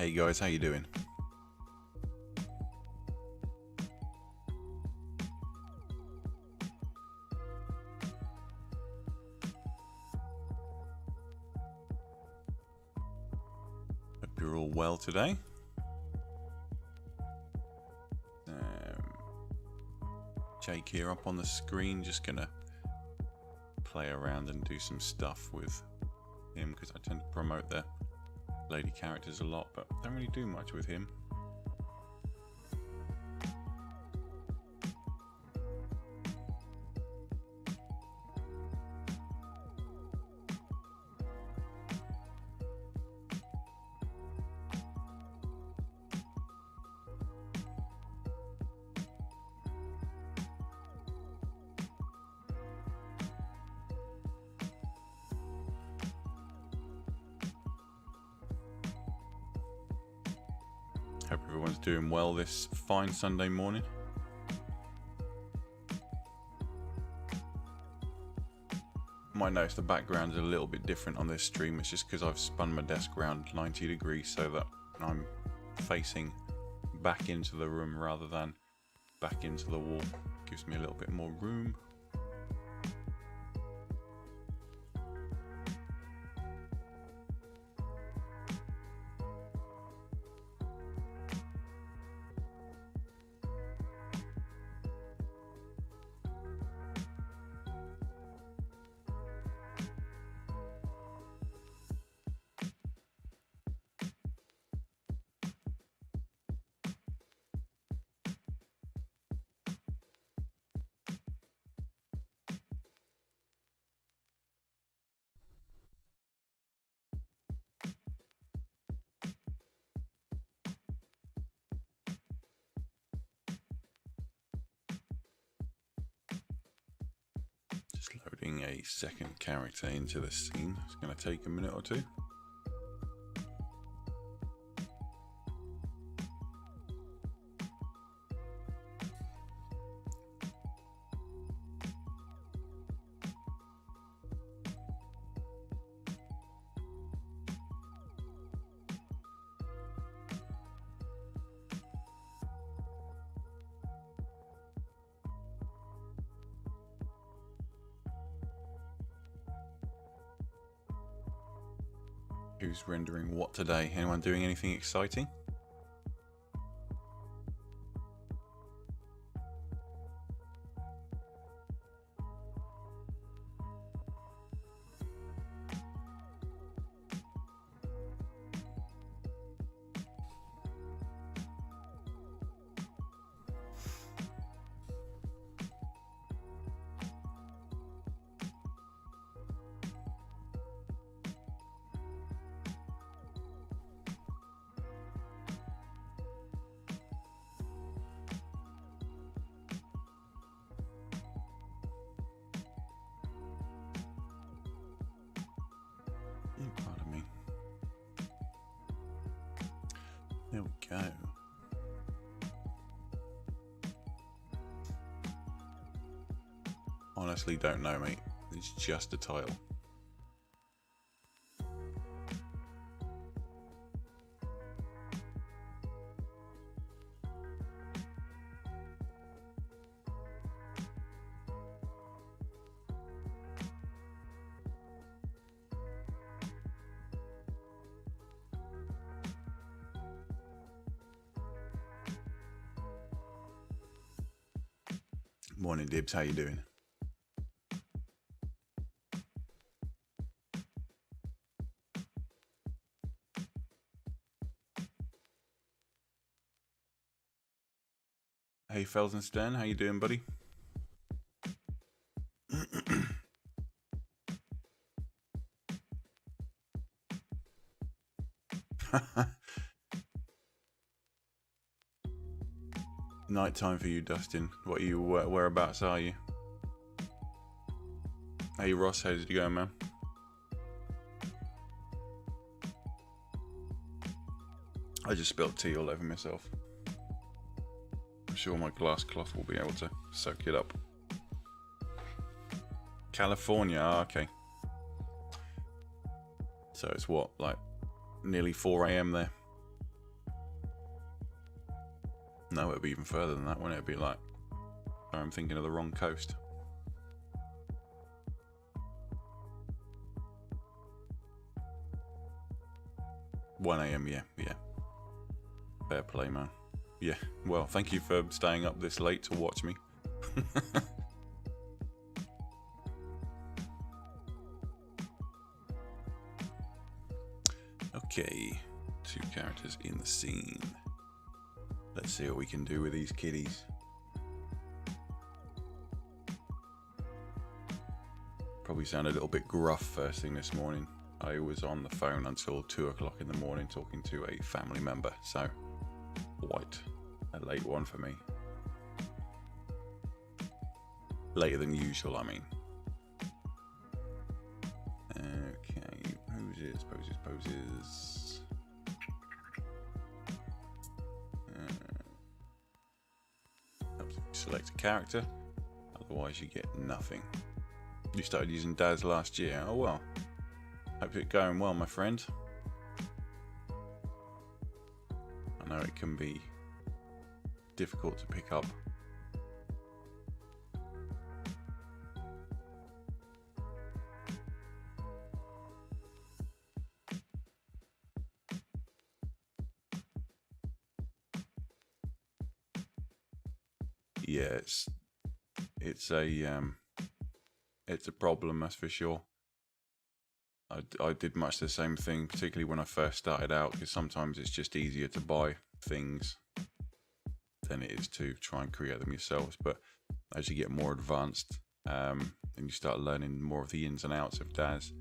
Hey guys, how you doing? Hope you're all well today. Jake here up on the screen, just gonna play around and do some stuff with him because I tend to promote the lady characters a lot, but don't really do much with him. Hope everyone's doing well this fine Sunday morning. Might notice the background is a little bit different on this stream. It's just because I've spun my desk around 90 degrees so that I'm facing back into the room rather than back into the wall. Gives me a little bit more room. Just loading a second character into the scene. It's going to take a minute or two. Who's rendering what today? Anyone doing anything exciting? Pardon me. There we go. Honestly, don't know, mate. It's just a title. Morning, Dibs. How you doing? Hey, Felsenstein. How you doing, buddy? Night time for you, Dustin. What are you? Whereabouts are you? Hey, Ross. How's it going, man? I just spilled tea all over myself. I'm sure my glass cloth will be able to soak it up. California, okay. So it's what, like nearly 4 AM there? No, it'd be even further than that, wouldn't it? It'd be like, I'm thinking of the wrong coast. One AM, yeah. Fair play, man. Yeah, well, thank you for staying up this late to watch me. Okay, 2 characters in the scene. Let's see what we can do with these kiddies. Probably sound a little bit gruff first thing this morning. I was on the phone until 2 o'clock in the morning talking to a family member, so quite a late one for me. Later than usual, I mean. Okay, poses. Select a character, otherwise you get nothing. You started using Daz last year. Oh well. Hope it's going well, my friend. I know it can be difficult to pick up. Yeah, it's a problem, that's for sure. I did much the same thing, particularly when I first started out, because sometimes it's just easier to buy things than it is to try and create them yourselves. But as you get more advanced and you start learning more of the ins and outs of Daz,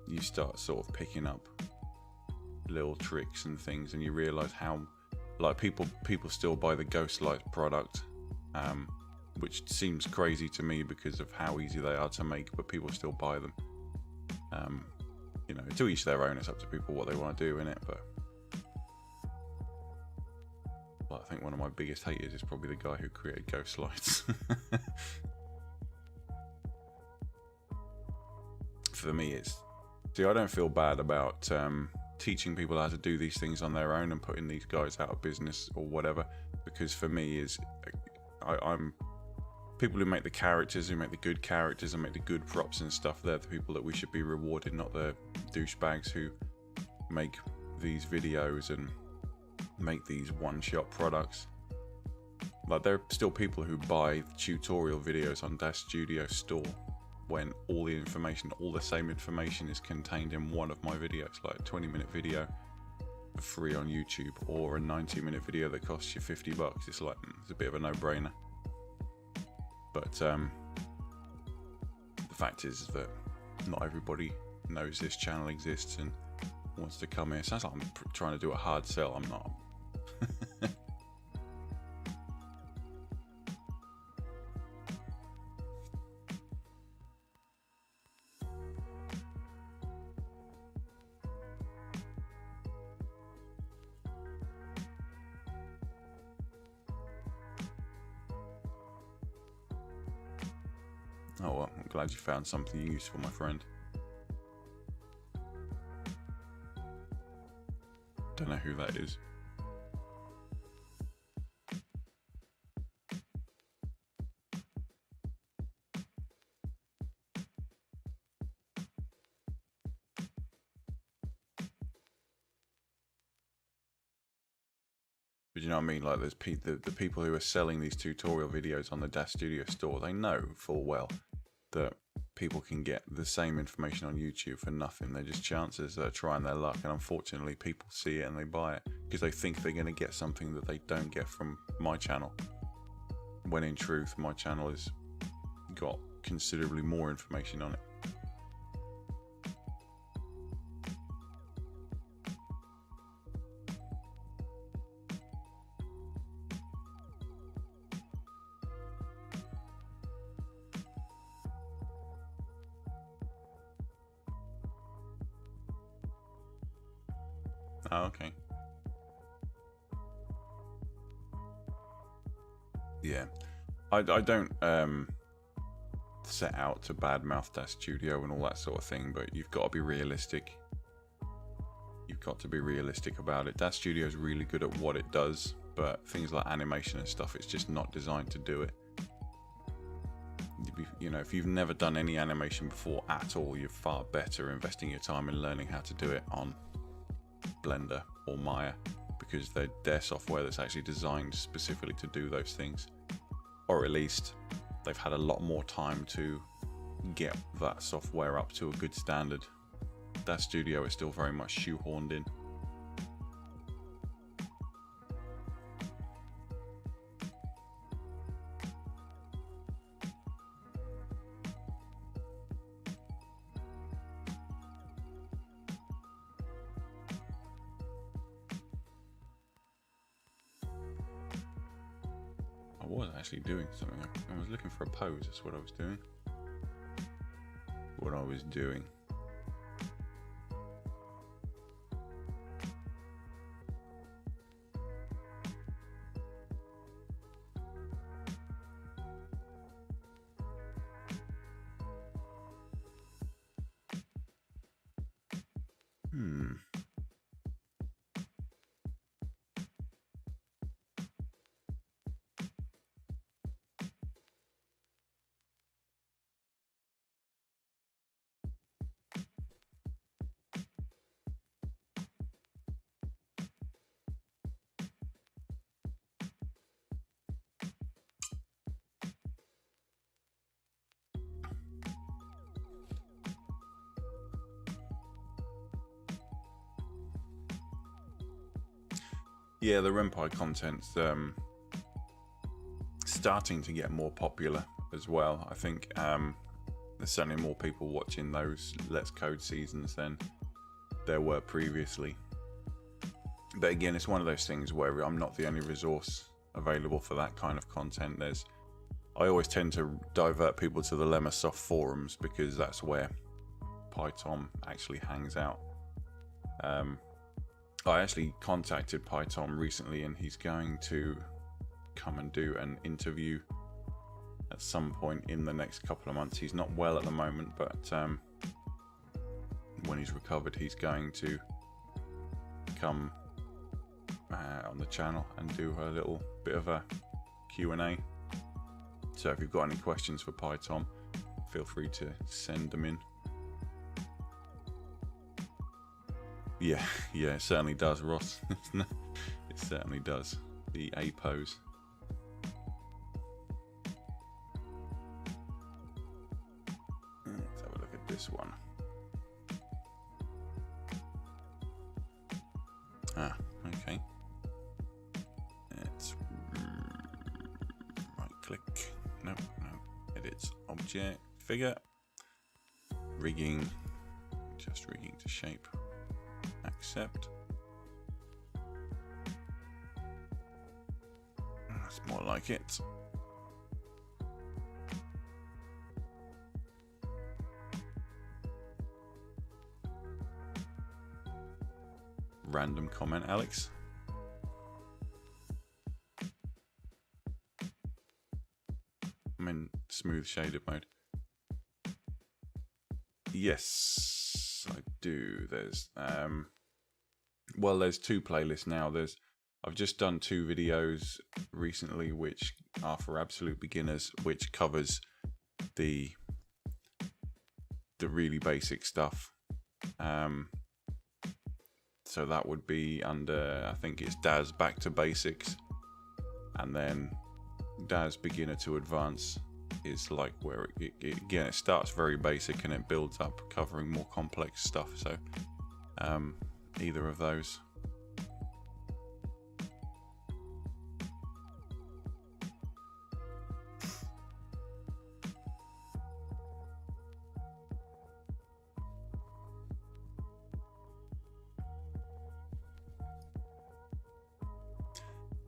you start sort of picking up little tricks and things, and you realize how, like, people still buy the Ghostlight product, which seems crazy to me because of how easy they are to make, but people still buy them. You know, to each their own. It's up to people what they want to do in it. But I think one of my biggest haters is probably the guy who created Ghostlights. For me, see, I don't feel bad about teaching people how to do these things on their own and putting these guys out of business or whatever, because for me I'm people who make the characters, who make the good characters and make the good props and stuff. They're the people that we should be rewarded, not the douchebags who make these videos and make these one-shot products. Like, there are still people who buy tutorial videos on Daz Studio store when all the same information is contained in one of my videos, like a 20-minute video for free on YouTube, or a 90-minute video that costs you $50. It's like, it's a bit of a no-brainer. But the fact is that not everybody knows this channel exists and wants to come here. Sounds like I'm trying to do a hard sell. I'm not. Oh well, I'm glad you found something useful, my friend. Don't know who that is. But you know what I mean? Like, there's the people who are selling these tutorial videos on the Daz Studio store, they know full well that people can get the same information on YouTube for nothing. They're just chances that are trying their luck, and unfortunately people see it and they buy it because they think they're going to get something that they don't get from my channel, when in truth my channel has got considerably more information on it. Oh, okay. Yeah, I don't set out to badmouth Daz Studio and all that sort of thing, but you've got to be realistic. You've got to be realistic about it. Daz Studio is really good at what it does, but things like animation and stuff, it's just not designed to do it. You know, if you've never done any animation before at all, you're far better investing your time in learning how to do it on Blender or Maya, because they're software that's actually designed specifically to do those things, or at least they've had a lot more time to get that software up to a good standard. Daz Studio is still very much shoehorned in. I was actually doing something. I was looking for a pose. That's what I was doing. Yeah, the RemPy content's starting to get more popular as well. I think there's certainly more people watching those Let's Code seasons than there were previously. But again, it's one of those things where I'm not the only resource available for that kind of content. I always tend to divert people to the Lemmasoft forums, because that's where PyTom actually hangs out. I actually contacted PyTom recently, and he's going to come and do an interview at some point in the next couple of months. He's not well at the moment, but when he's recovered, he's going to come on the channel and do a little bit of a Q&A. So if you've got any questions for PyTom, feel free to send them in. Yeah, it certainly does, Ross. It certainly does. The A pose. Let's have a look at this one. Okay. Let's right click. No. Edit object, figure. Rigging. Just rigging to shape. Accept. That's more like it. Random comment, Alex. I'm in smooth shaded mode. Yes, I do. There's well, there's two playlists now. I've just done 2 videos recently which are for absolute beginners, which covers the really basic stuff. So that would be under, I think it's Daz Back to Basics, and then Daz Beginner to Advance is like where again it starts very basic and it builds up, covering more complex stuff. So either of those.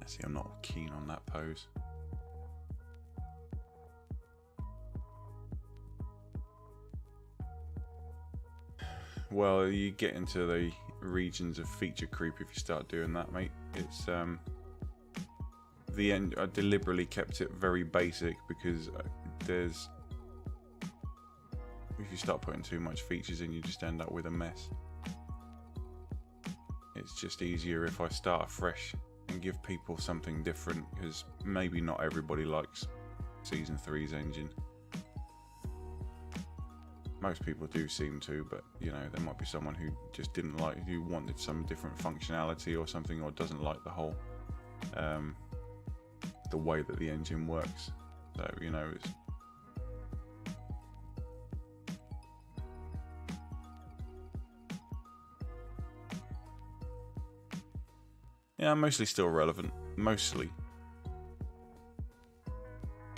See, I'm not keen on that pose. Well, you get into the regions of feature creep if you start doing that, mate. It's the end. I deliberately kept it very basic because if you start putting too much features in, you just end up with a mess. it's just easier if I start afresh and give people something different, because maybe not everybody likes Season 3's engine. Most people do seem to, but you know, there might be someone who just didn't like, who wanted some different functionality or something, or doesn't like the whole the way that the engine works. So you know, it's yeah, mostly still relevant. Mostly.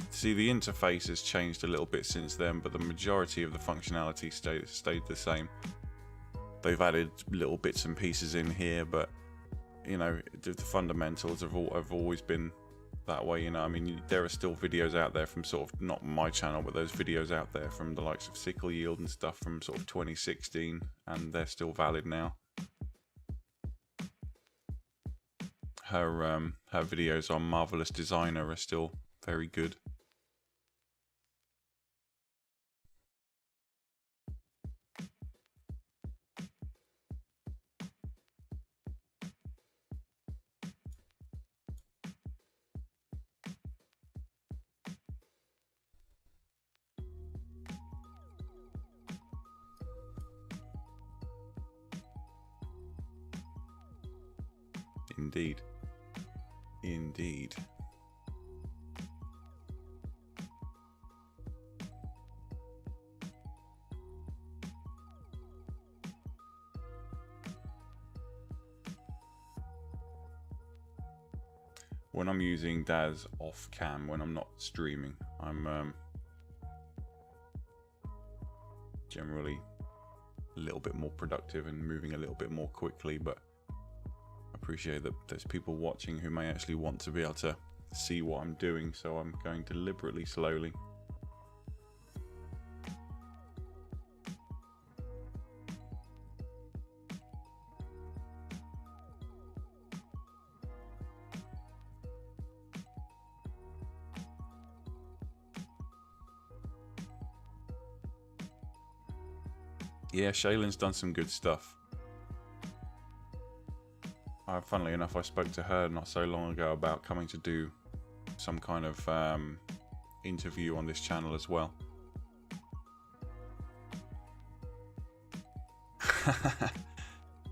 See, the interface has changed a little bit since then, but the majority of the functionality stayed the same. They've added little bits and pieces in here, but you know, the fundamentals have always been that way. You know, I mean, there are still videos out there from sort of, not my channel, but those videos out there from the likes of Sickle Yield and stuff from sort of 2016, and they're still valid now. Her videos on Marvelous Designer are still very good. Indeed. Indeed. When I'm using Daz off cam, when I'm not streaming, I'm generally a little bit more productive and moving a little bit more quickly, but I appreciate that there's people watching who may actually want to be able to see what I'm doing, so I'm going deliberately slowly. Yeah, Shaylin's done some good stuff. Funnily enough, I spoke to her not so long ago about coming to do some kind of interview on this channel as well.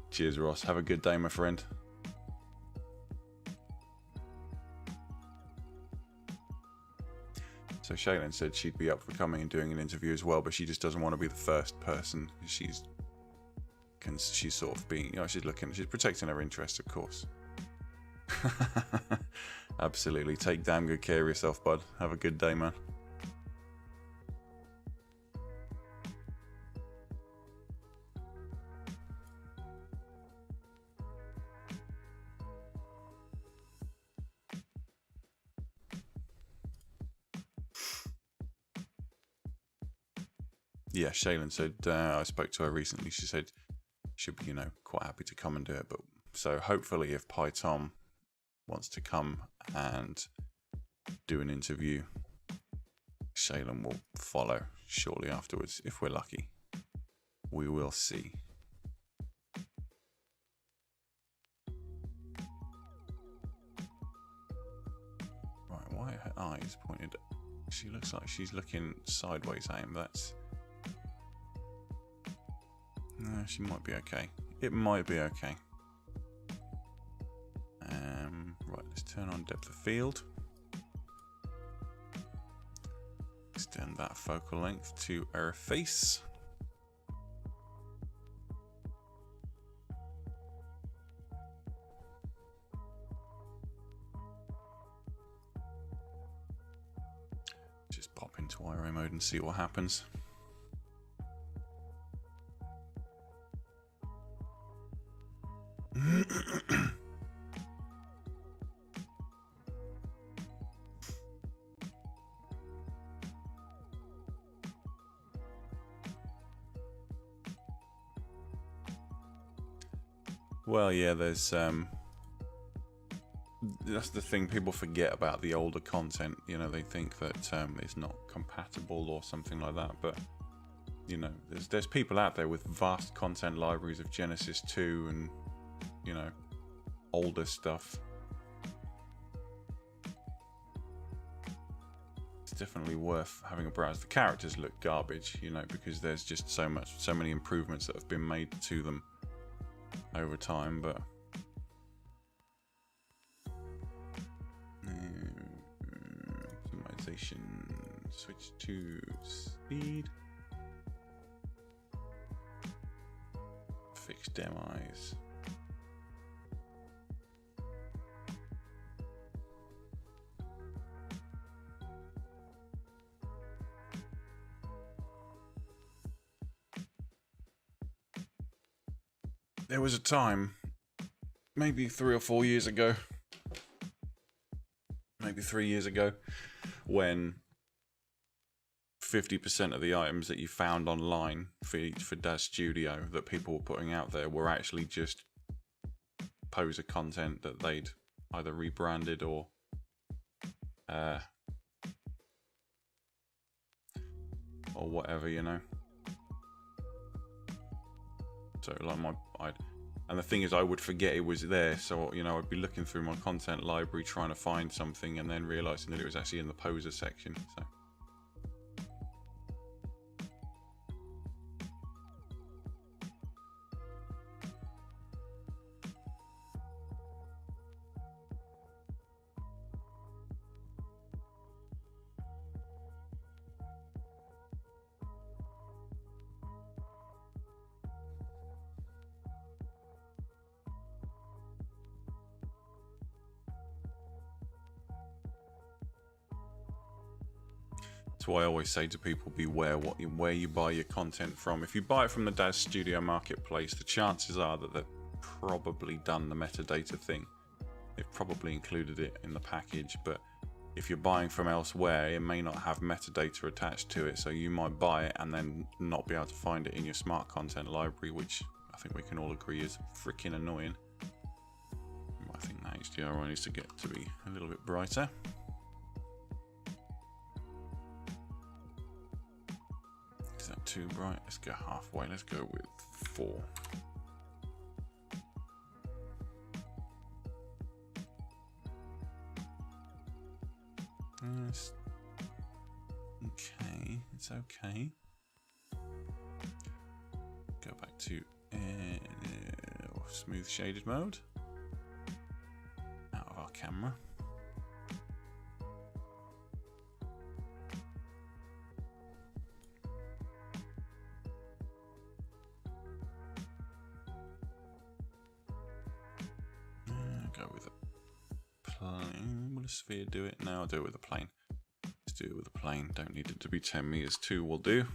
Cheers, Ross. Have a good day, my friend. So Shaylin said she'd be up for coming and doing an interview as well, but she just doesn't want to be the first person. She's sort of being, you know, she's protecting her interests, of course. Absolutely. Take damn good care of yourself, bud. Have a good day, man. Yeah, Shaylin said, I spoke to her recently, she said she'd be, you know, quite happy to come and do it. But so hopefully if PyTom wants to come and do an interview, Shaylin will follow shortly afterwards, if we're lucky. We will see. Right, why are her eyes pointed? She looks like she's looking sideways at him. That's... No, she might be okay. It might be okay. Right, let's turn on depth of field. Extend that focal length to her face. Just pop into IRA mode and see what happens. Well, yeah, there's that's the thing, people forget about the older content. You know, they think that it's not compatible or something like that, but you know, there's people out there with vast content libraries of Genesis 2 and you know, older stuff. It's definitely worth having a browse. The characters look garbage, you know, because there's just so many improvements that have been made to them over time, but optimization, switch to speed, fix demis. There was a time, maybe 3 or 4 years ago, maybe 3 years ago, when 50% of the items that you found online for Daz Studio that people were putting out there were actually just poser content that they'd either rebranded or whatever, you know. So like and the thing is, I would forget it was there, so you know, I'd be looking through my content library trying to find something and then realizing that it was actually in the poser section. So that's why I always say to people, beware where you buy your content from. If you buy it from the Daz Studio marketplace, the chances are that they've probably done the metadata thing. They've probably included it in the package, but if you're buying from elsewhere, it may not have metadata attached to it, so you might buy it and then not be able to find it in your smart content library, which I think we can all agree is freaking annoying. I think that HDRI needs to get to be a little bit brighter. Is that too bright? Let's go halfway. Let's go with 4. Yes. Okay, it's okay. Go back to smooth shaded mode. Out of our camera. Go with a plane. Will a sphere do it? No, I'll do it with a plane. Let's do it with a plane. Don't need it to be 10 meters. 2 will do.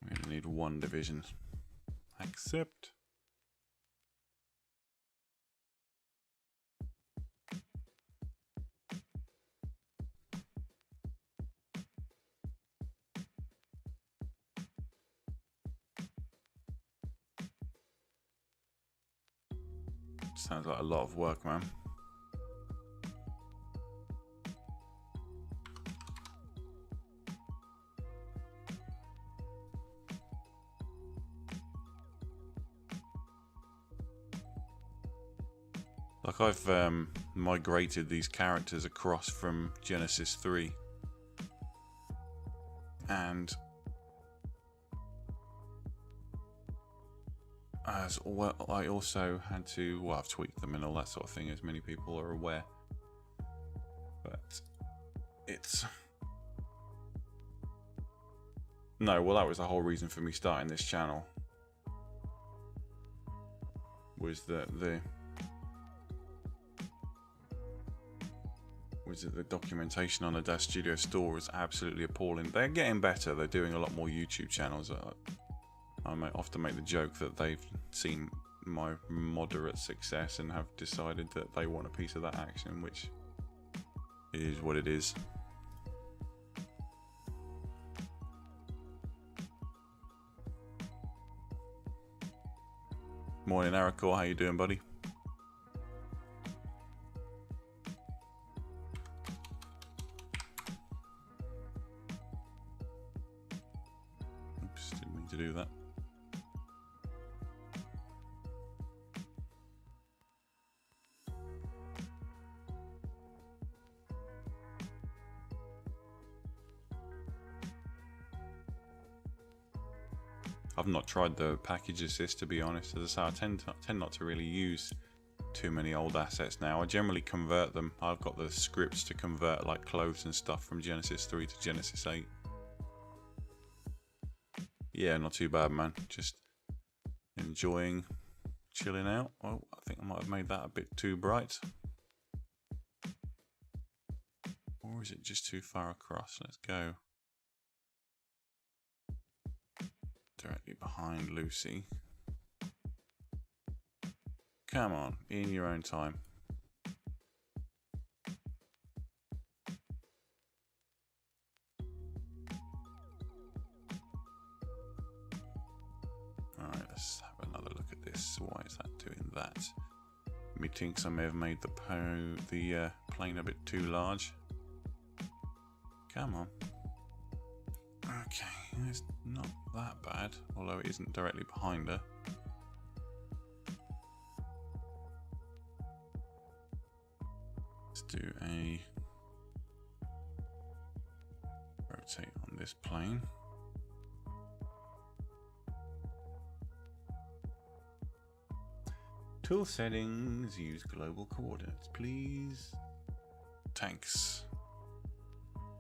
We only need 1 division. Accept. Sounds like a lot of work, man. Like I've migrated these characters across from Genesis 3, and as well, I also had to, well, I've tweaked them and all that sort of thing, as many people are aware, but it's no, well, that was the whole reason for me starting this channel, was that the documentation on the Daz Studio store is absolutely appalling. They're getting better. They're doing a lot more YouTube channels. I often make the joke that they've seen my moderate success and have decided that they want a piece of that action, which is what it is. Morning, Aracor. How you doing, buddy? Oops, didn't mean to do that. I've not tried the package assist, to be honest. As I say, I tend not to really use too many old assets now. I generally convert them. I've got the scripts to convert like clothes and stuff from Genesis 3 to Genesis 8. Yeah, not too bad, man. Just enjoying chilling out. Oh, I think I might have made that a bit too bright. Or is it just too far across? Let's go directly behind Lucy. Come on, in your own time. Alright, let's have another look at this. Why is that doing that? Methinks I may have made the plane a bit too large. Come on. Okay, it's not that bad, although it isn't directly behind her. Let's do a rotate on this plane. Tool settings, use global coordinates, please. Thanks.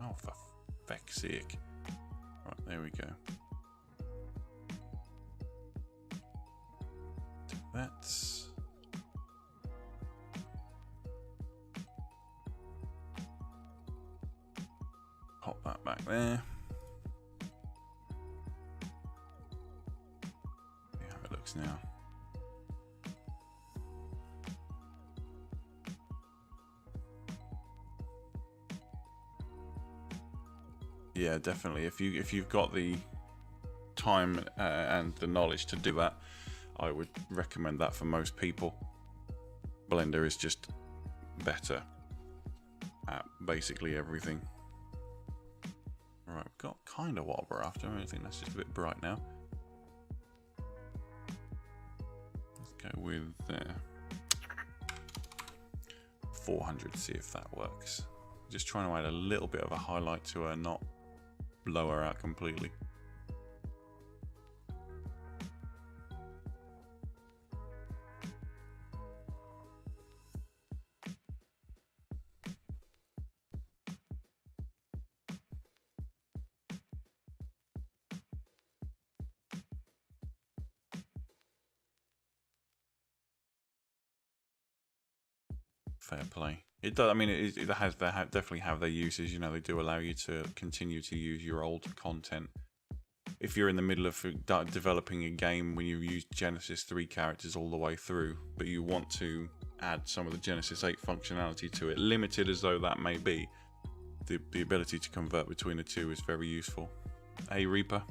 Oh, for feck's sake. Right, there we go. That's... pop that back there. See how it looks now. Yeah, definitely. If you've got the time and the knowledge to do that, I would recommend that for most people. Blender is just better at basically everything. Right, we've got kind of what we're after. I think that's just a bit bright now. Let's go with 400, see if that works. Just trying to add a little bit of a highlight to her, not blow her out completely. Fair play. It does. I mean, it has. They definitely have their uses. You know, they do allow you to continue to use your old content. If you're in the middle of developing a game when you use Genesis 3 characters all the way through, but you want to add some of the Genesis 8 functionality to it, limited as though that may be, the ability to convert between the two is very useful. Hey, Reaper.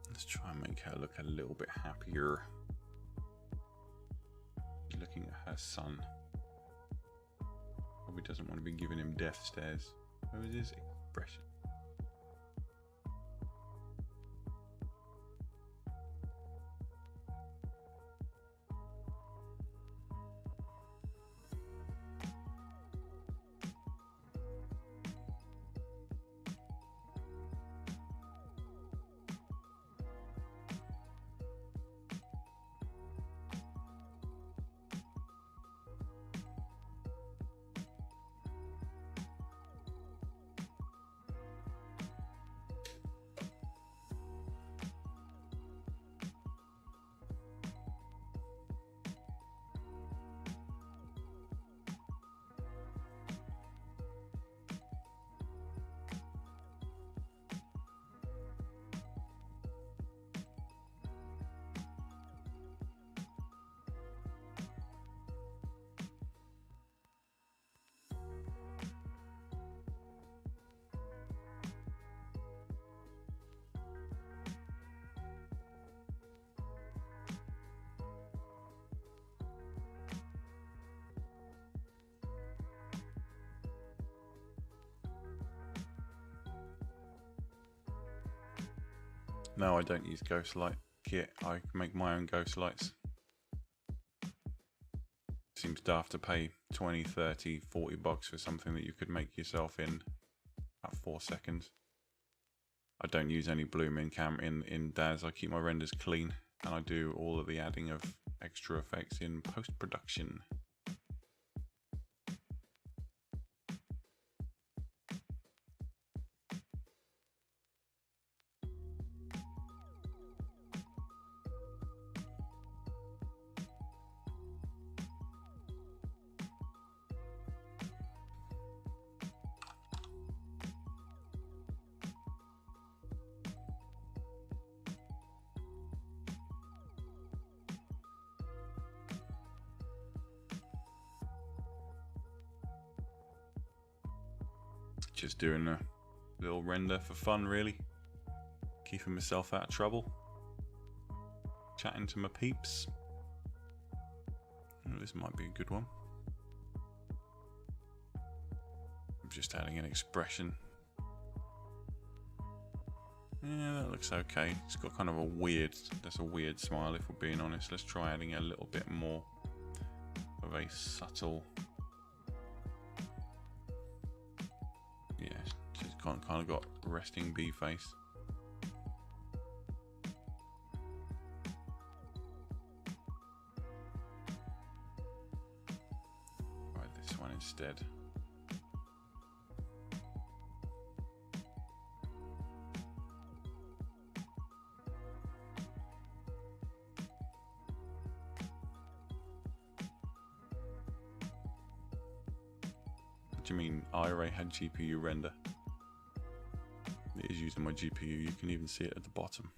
Let's try and make her look a little bit happier. Looking at her son. Probably doesn't want to be giving him death stares. What was his expression? No, I don't use Ghostlight kit. I make my own ghost lights. seems daft to pay 20, 30, 40 bucks for something that you could make yourself in about 4 seconds. I don't use any bloom in Daz. I keep my renders clean, and I do all of the adding of extra effects in post-production. Just doing a little render for fun, really. Keeping myself out of trouble. Chatting to my peeps. Oh, this might be a good one. I'm just adding an expression. Yeah, that looks okay. It's got kind of a weird, that's a weird smile if we're being honest. Let's try adding a little bit more of a subtle. Yeah, she's kind of got resting bee face. Right, this one instead. What do you mean iRay had GPU render? It is using my GPU, you can even see it at the bottom.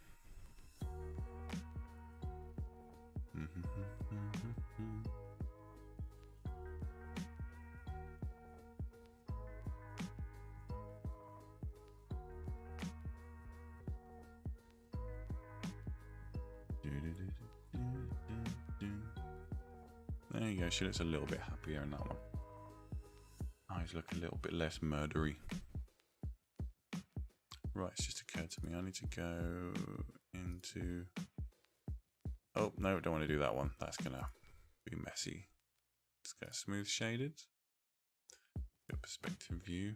There you go, she looks a little bit happier in that one. Eyes look a little bit less murdery. Right, it's just occurred to me, I need to go into... Oh, no, don't want to do that one. That's going to be messy. Let's go smooth shaded. Good perspective view.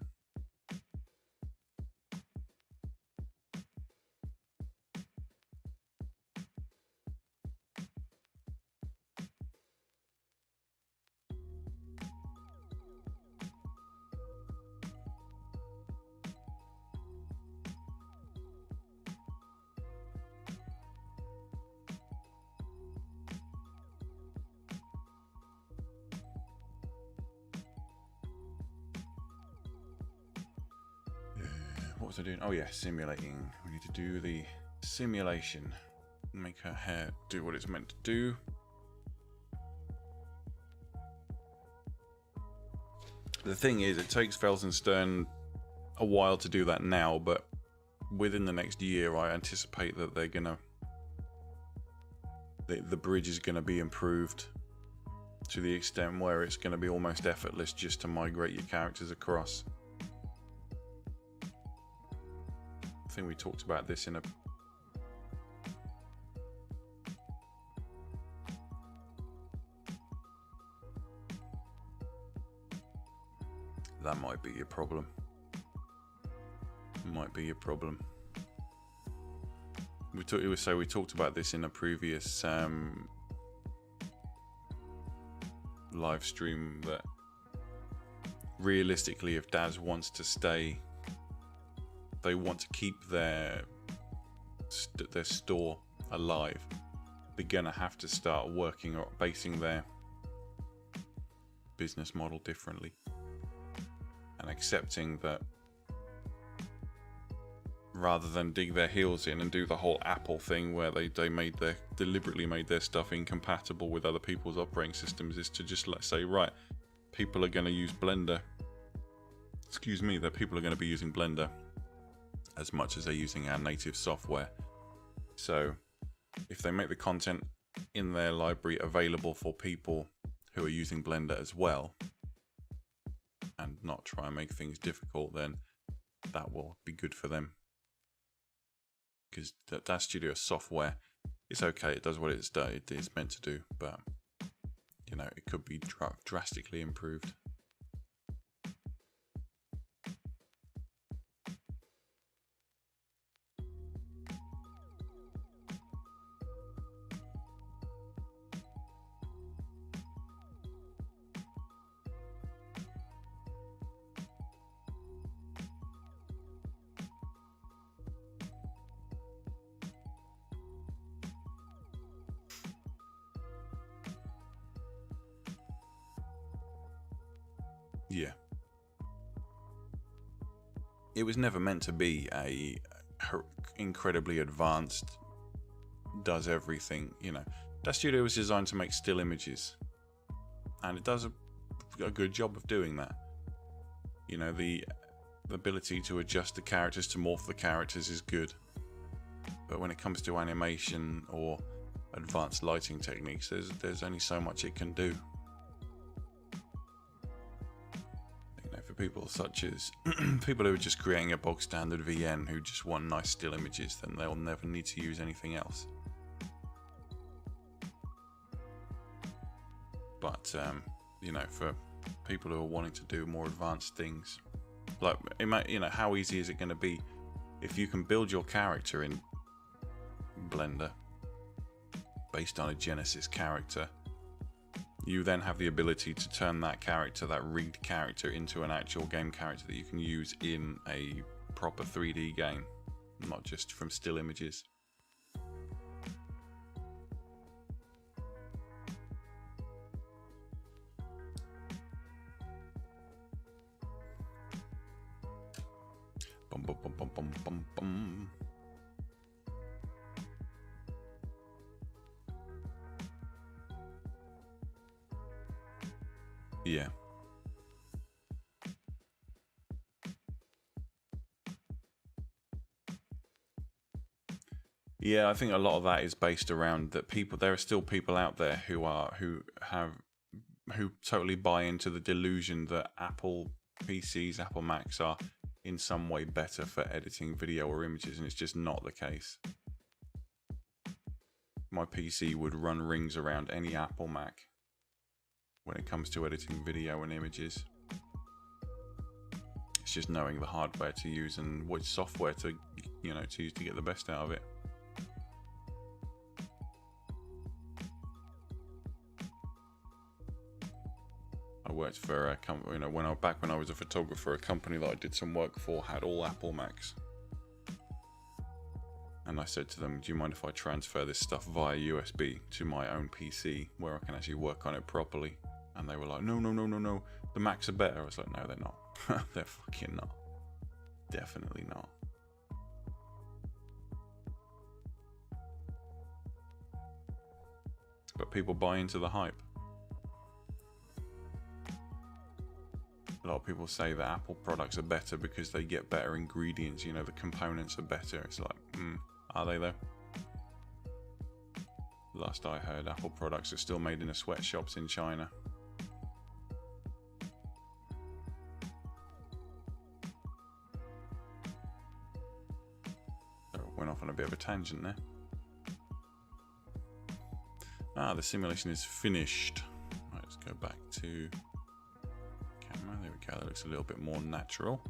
What was I doing? Oh yeah, simulating. We need to do the simulation. Make her hair do what it's meant to do. The thing is, it takes Felsenstern a while to do that now, but within the next year, I anticipate that they're gonna... The bridge is gonna be improved to the extent where it's gonna be almost effortless just to migrate your characters across. I think we talked about this in a... That might be your problem. Might be your problem. We talked about this in a previous live stream, that realistically, if Daz wants to stay, they want to keep their store alive, they're gonna have to start working or basing their business model differently, and accepting that rather than dig their heels in and do the whole Apple thing where they deliberately made their stuff incompatible with other people's operating systems, is to just say, right, people are going to use Blender. Excuse me, that people are going to be using Blender as much as they're using our native software. So if they make the content in their library available for people who are using Blender as well, and not try and make things difficult, then that will be good for them. Because Daz Studio software, it's okay, it does what it's meant to do, but you know, it could be drastically improved. Yeah. It was never meant to be a incredibly advanced, does everything, you know. Daz Studio was designed to make still images, and it does a good job of doing that. You know, the ability to adjust the characters, to morph the characters is good, but when it comes to animation or advanced lighting techniques, there's only so much it can do. For people such as people who are just creating a bog standard VN who just want nice still images, then they'll never need to use anything else. But you know, for people who are wanting to do more advanced things, like, you know, how easy is it going to be if you can build your character in Blender based on a Genesis character? You then have the ability to turn that character, that rigged character, into an actual game character that you can use in a proper 3D game, not just from still images. Bum, bum, bum, bum, bum, bum, bum. Yeah. Yeah, I think a lot of that is based around that there are still people out there who totally buy into the delusion that Apple PCs, Apple Macs are in some way better for editing video or images, and it's just not the case. My PC would run rings around any Apple Mac when it comes to editing video and images. It's just knowing the hardware to use and which software to, you know, to use to get the best out of it. I worked for a company, you know, when I was a photographer, a company that I did some work for had all Apple Macs. And I said to them, do you mind if I transfer this stuff via USB to my own PC where I can actually work on it properly? And they were like, no, the Macs are better. I was like, no, they're not. They're fucking not. Definitely not. But people buy into the hype. A lot of people say that Apple products are better because they get better ingredients, you know, the components are better. It's like, are they though? Last I heard, Apple products are still made in the sweatshops in China. So went off on a bit of a tangent there. The simulation is finished. Right, let's go back to camera. There we go. That looks a little bit more natural.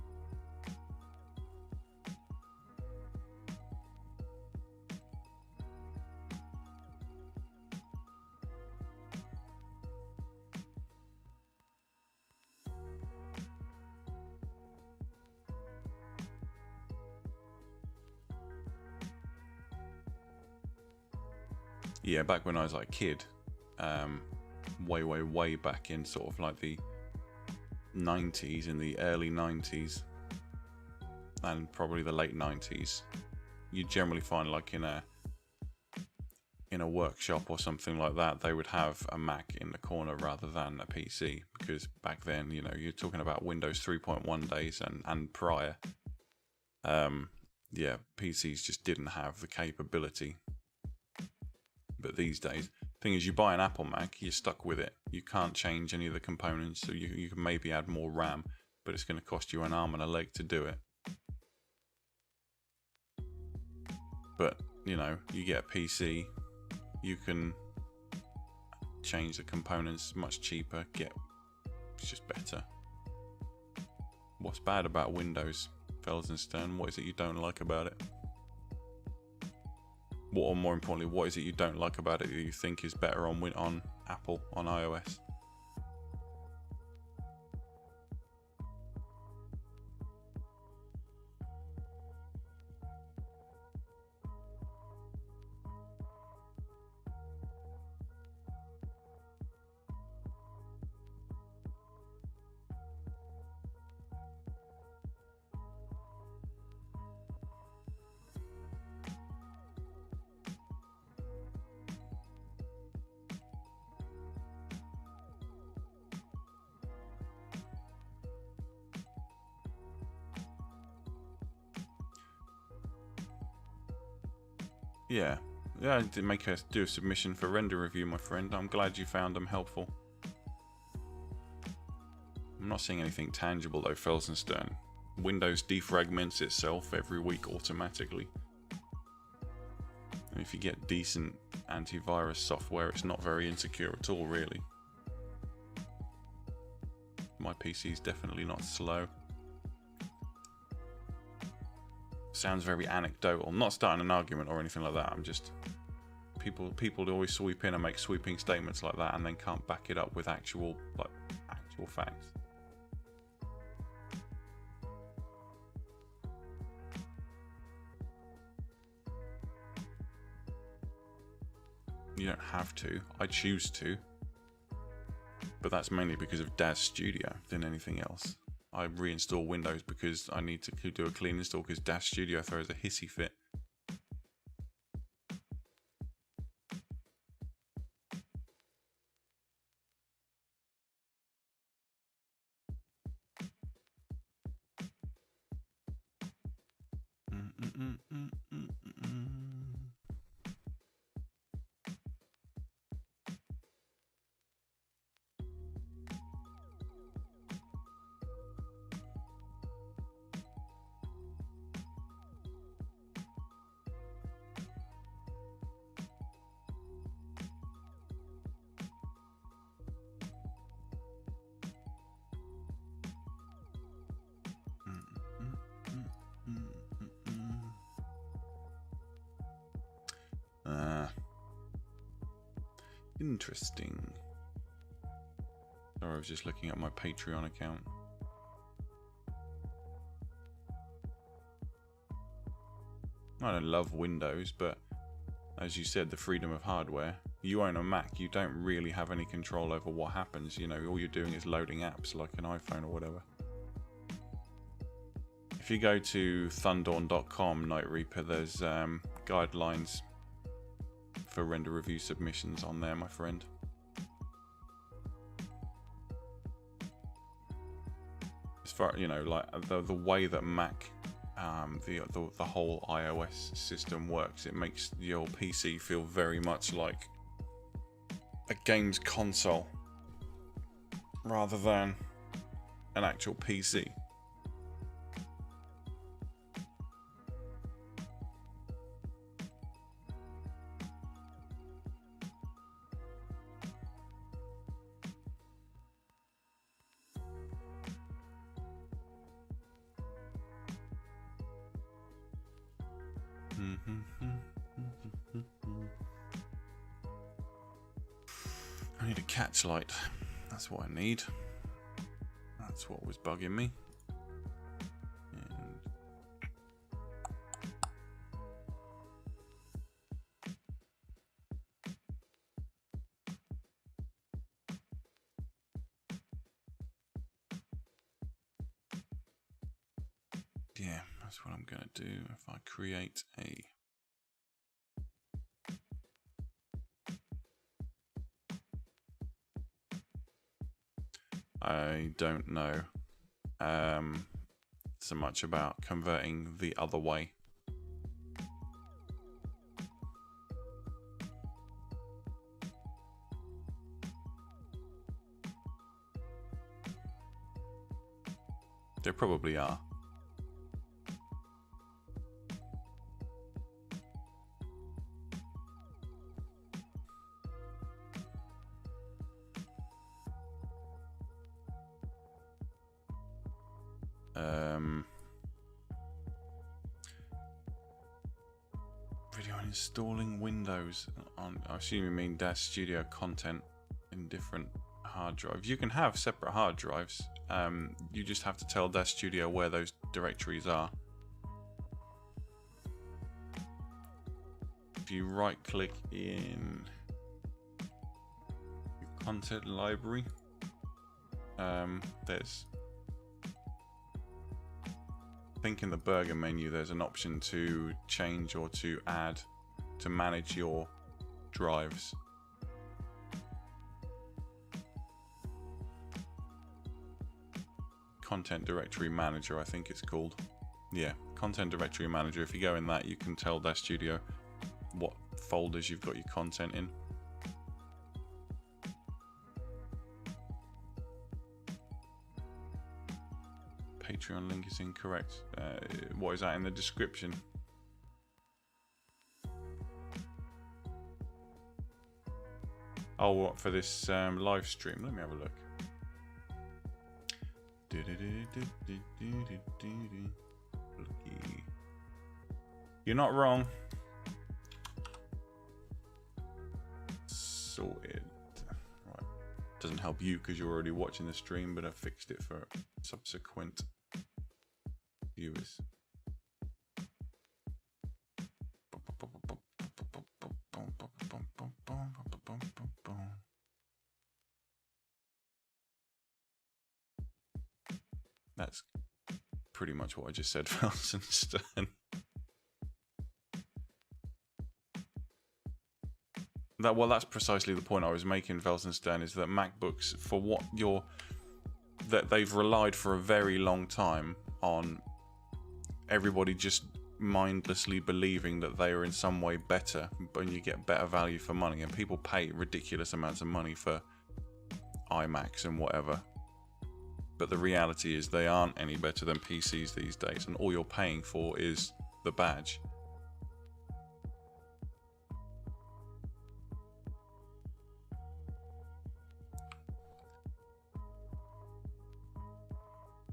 Yeah, back when I was like a kid, way back in sort of like the 90s, in the early 90s, and probably the late 90s, you generally find like in a workshop or something like that, they would have a Mac in the corner rather than a PC, because back then, you know, you're talking about Windows 3.1 days and prior. Yeah, PCs just didn't have the capability. But these days, thing is, you buy an Apple Mac, you're stuck with it. You can't change any of the components, so you can maybe add more RAM, but it's going to cost you an arm and a leg to do it. But, you know, you get a PC, you can change the components, much cheaper, it's just better. What's bad about Windows, Felsenstein? What is it you don't like about it? Or more importantly, what is it you don't like about it that you think is better on Apple, on iOS? Yeah, I did do a submission for render review, my friend. I'm glad you found them helpful. I'm not seeing anything tangible though, Felsenstein. Windows defragments itself every week automatically. And if you get decent antivirus software, it's not very insecure at all, really. My PC's definitely not slow. Sounds very anecdotal. I'm not starting an argument or anything like that. I'm just people always sweep in and make sweeping statements like that and then can't back it up with actual facts. You don't have to. I choose to. But that's mainly because of Daz Studio than anything else. I reinstall Windows because I need to do a clean install because Daz Studio throws a hissy fit. Interesting. Sorry, I was just looking at my Patreon account. I don't love Windows, but as you said, the freedom of hardware. You own a Mac, you don't really have any control over what happens. You know, all you're doing is loading apps like an iPhone or whatever. If you go to thundawn.com, Night Reaper, there's guidelines for render review submissions on there, my friend. As far, you know, like the way that Mac, the whole iOS system works, it makes your PC feel very much like a games console rather than an actual PC. I need a catch light. That's what I need. That's what was bugging me. And yeah, that's what I'm gonna do if I create a I don't know so much about converting the other way. There probably are. Video on installing Windows on, I assume you mean Daz Studio content in different hard drives. You can have separate hard drives. You just have to tell Daz Studio where those directories are. If you right click in your content library, there's, I think in the burger menu there's an option to change or to add, to manage your drives. Content directory manager, I think it's called. Yeah, content directory manager. If you go in that, you can tell Daz Studio what folders you've got your content in. Patreon link is incorrect. What is that in the description? Oh, what, for this live stream? Let me have a look. You're not wrong. Sorted. Right. Doesn't help you because you're already watching the stream, but I fixed it for subsequent viewers. That's pretty much what I just said, Felsenstein. Well, that's precisely the point I was making, Felsenstein, is that MacBooks, for what that they've relied for a very long time on everybody just mindlessly believing that they are in some way better, and you get better value for money, and people pay ridiculous amounts of money for iMacs and whatever. But the reality is they aren't any better than PCs these days, and all you're paying for is the badge.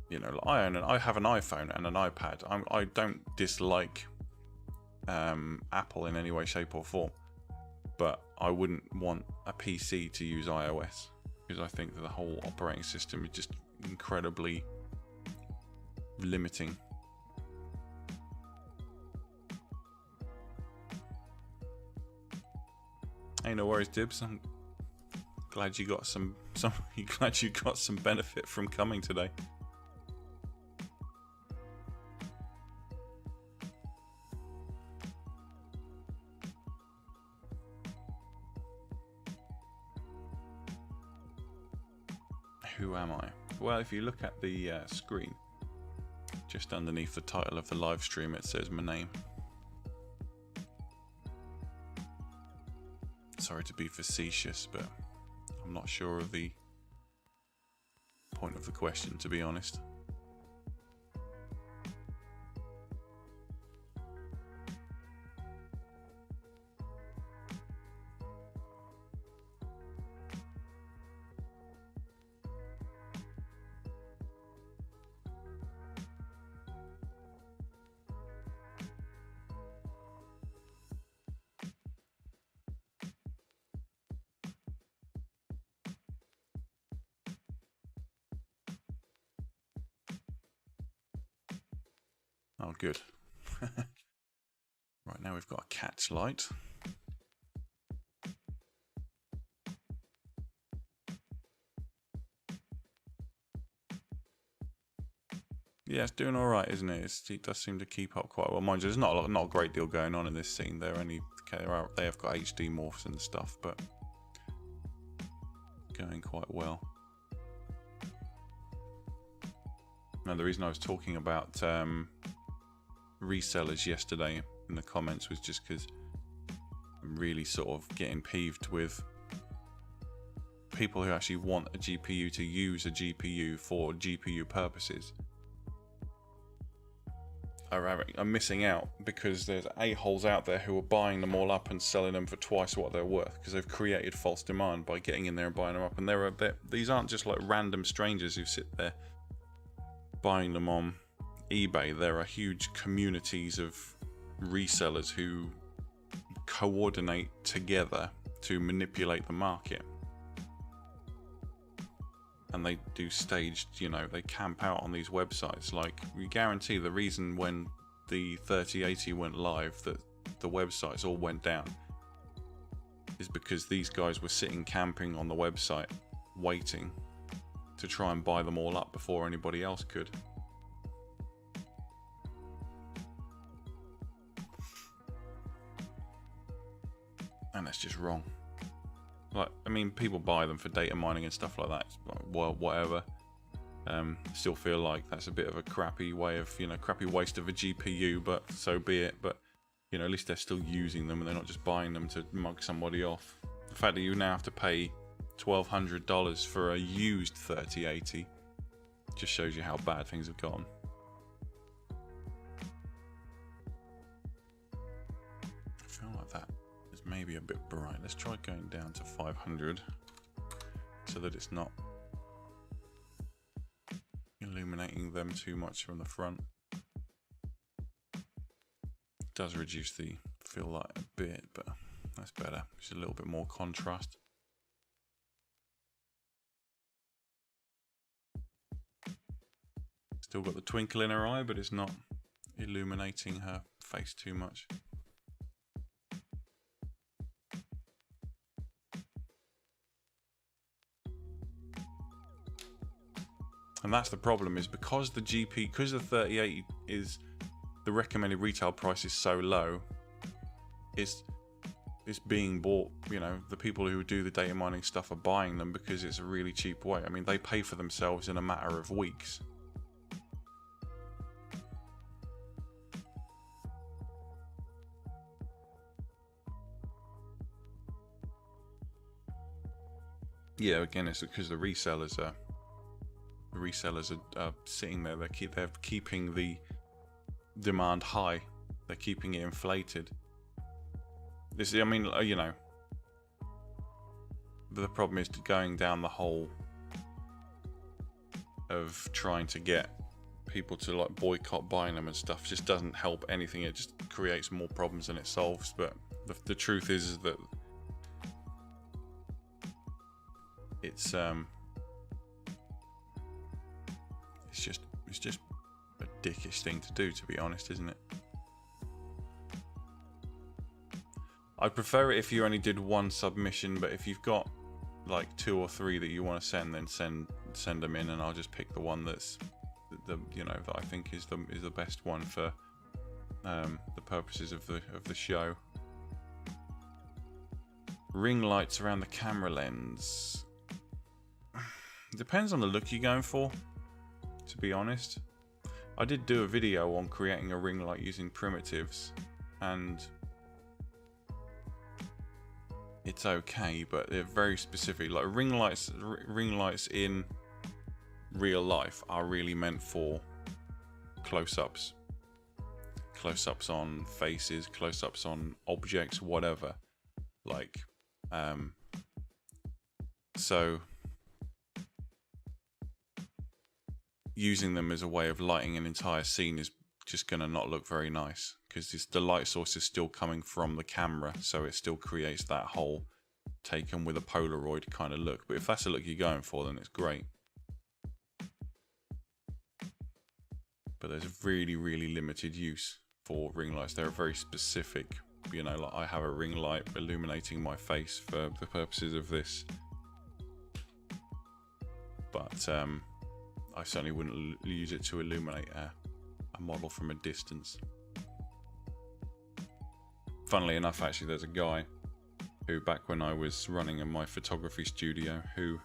You know, I have an iPhone and an iPad. I don't dislike Apple in any way, shape or form, but I wouldn't want a PC to use iOS because I think that the whole operating system is just incredibly limiting. Hey, no worries, Dibs. I'm glad you got some glad you got some benefit from coming today. Who am I? Well, if you look at the screen, just underneath the title of the live stream, it says my name. Sorry to be facetious, but I'm not sure of the point of the question, to be honest. Oh, good. Right, now we've got a catch light. Yeah, it's doing all right, isn't it? It does seem to keep up quite well. Mind you, there's not a great deal going on in this scene. They have got HD morphs and stuff, but going quite well. Now, the reason I was talking about resellers yesterday in the comments was just because I'm really sort of getting peeved with people who actually want a GPU to use a GPU for GPU purposes. I'm missing out because there's a-holes out there who are buying them all up and selling them for twice what they're worth because they've created false demand by getting in there and buying them up. And these aren't just like random strangers who sit there buying them on eBay, there are huge communities of resellers who coordinate together to manipulate the market. And they do staged, you know, they camp out on these websites. Like, we guarantee the reason when the 3080 went live that the websites all went down is because these guys were sitting camping on the website waiting to try and buy them all up before anybody else could. And that's just wrong. Like, I mean, people buy them for data mining and stuff like that. Well, whatever. Still feel like that's a bit of a crappy way of, you know, crappy waste of a GPU, but so be it. But, you know, at least they're still using them and they're not just buying them to mug somebody off. The fact that you now have to pay $1,200 for a used 3080 just shows you how bad things have gotten. I feel like that is maybe a bit bright. Let's try going down to 500 so that it's not illuminating them too much from the front. It does reduce the fill light a bit, but that's better. Just a little bit more contrast. Still got the twinkle in her eye, but it's not illuminating her face too much. And that's the problem, is because the because the 3080 is, the recommended retail price is so low, it's being bought, you know, the people who do the data mining stuff are buying them because it's a really cheap way. I mean, they pay for themselves in a matter of weeks. Yeah, again, it's because the resellers are sitting there. They're keeping the demand high. They're keeping it inflated. This, I mean, you know, the problem is going down the hole of trying to get people to like boycott buying them and stuff. Just doesn't help anything. It just creates more problems than it solves. But the truth is that it's just a dickish thing to do, to be honest, isn't it? I'd prefer it if you only did one submission, but if you've got like 2 or 3 that you want to send, then send them in, and I'll just pick the one that's the you know, that I think is the best one for the purposes of the show. Ring lights around the camera lens. Depends on the look you're going for, to be honest. I did do a video on creating a ring light using primitives, and it's okay, but they're very specific. Like ring lights in real life are really meant for close-ups. Close-ups on faces, close-ups on objects, whatever. Like, so using them as a way of lighting an entire scene is just going to not look very nice, because the light source is still coming from the camera, so it still creates that whole taken with a Polaroid kind of look. But if that's the look you're going for, then it's great. But there's really, really limited use for ring lights. They're very specific. You know, like I have a ring light illuminating my face for the purposes of this. But I certainly wouldn't use it to illuminate a model from a distance. Funnily enough, actually, there's a guy who, back when I was running in my photography studio, who...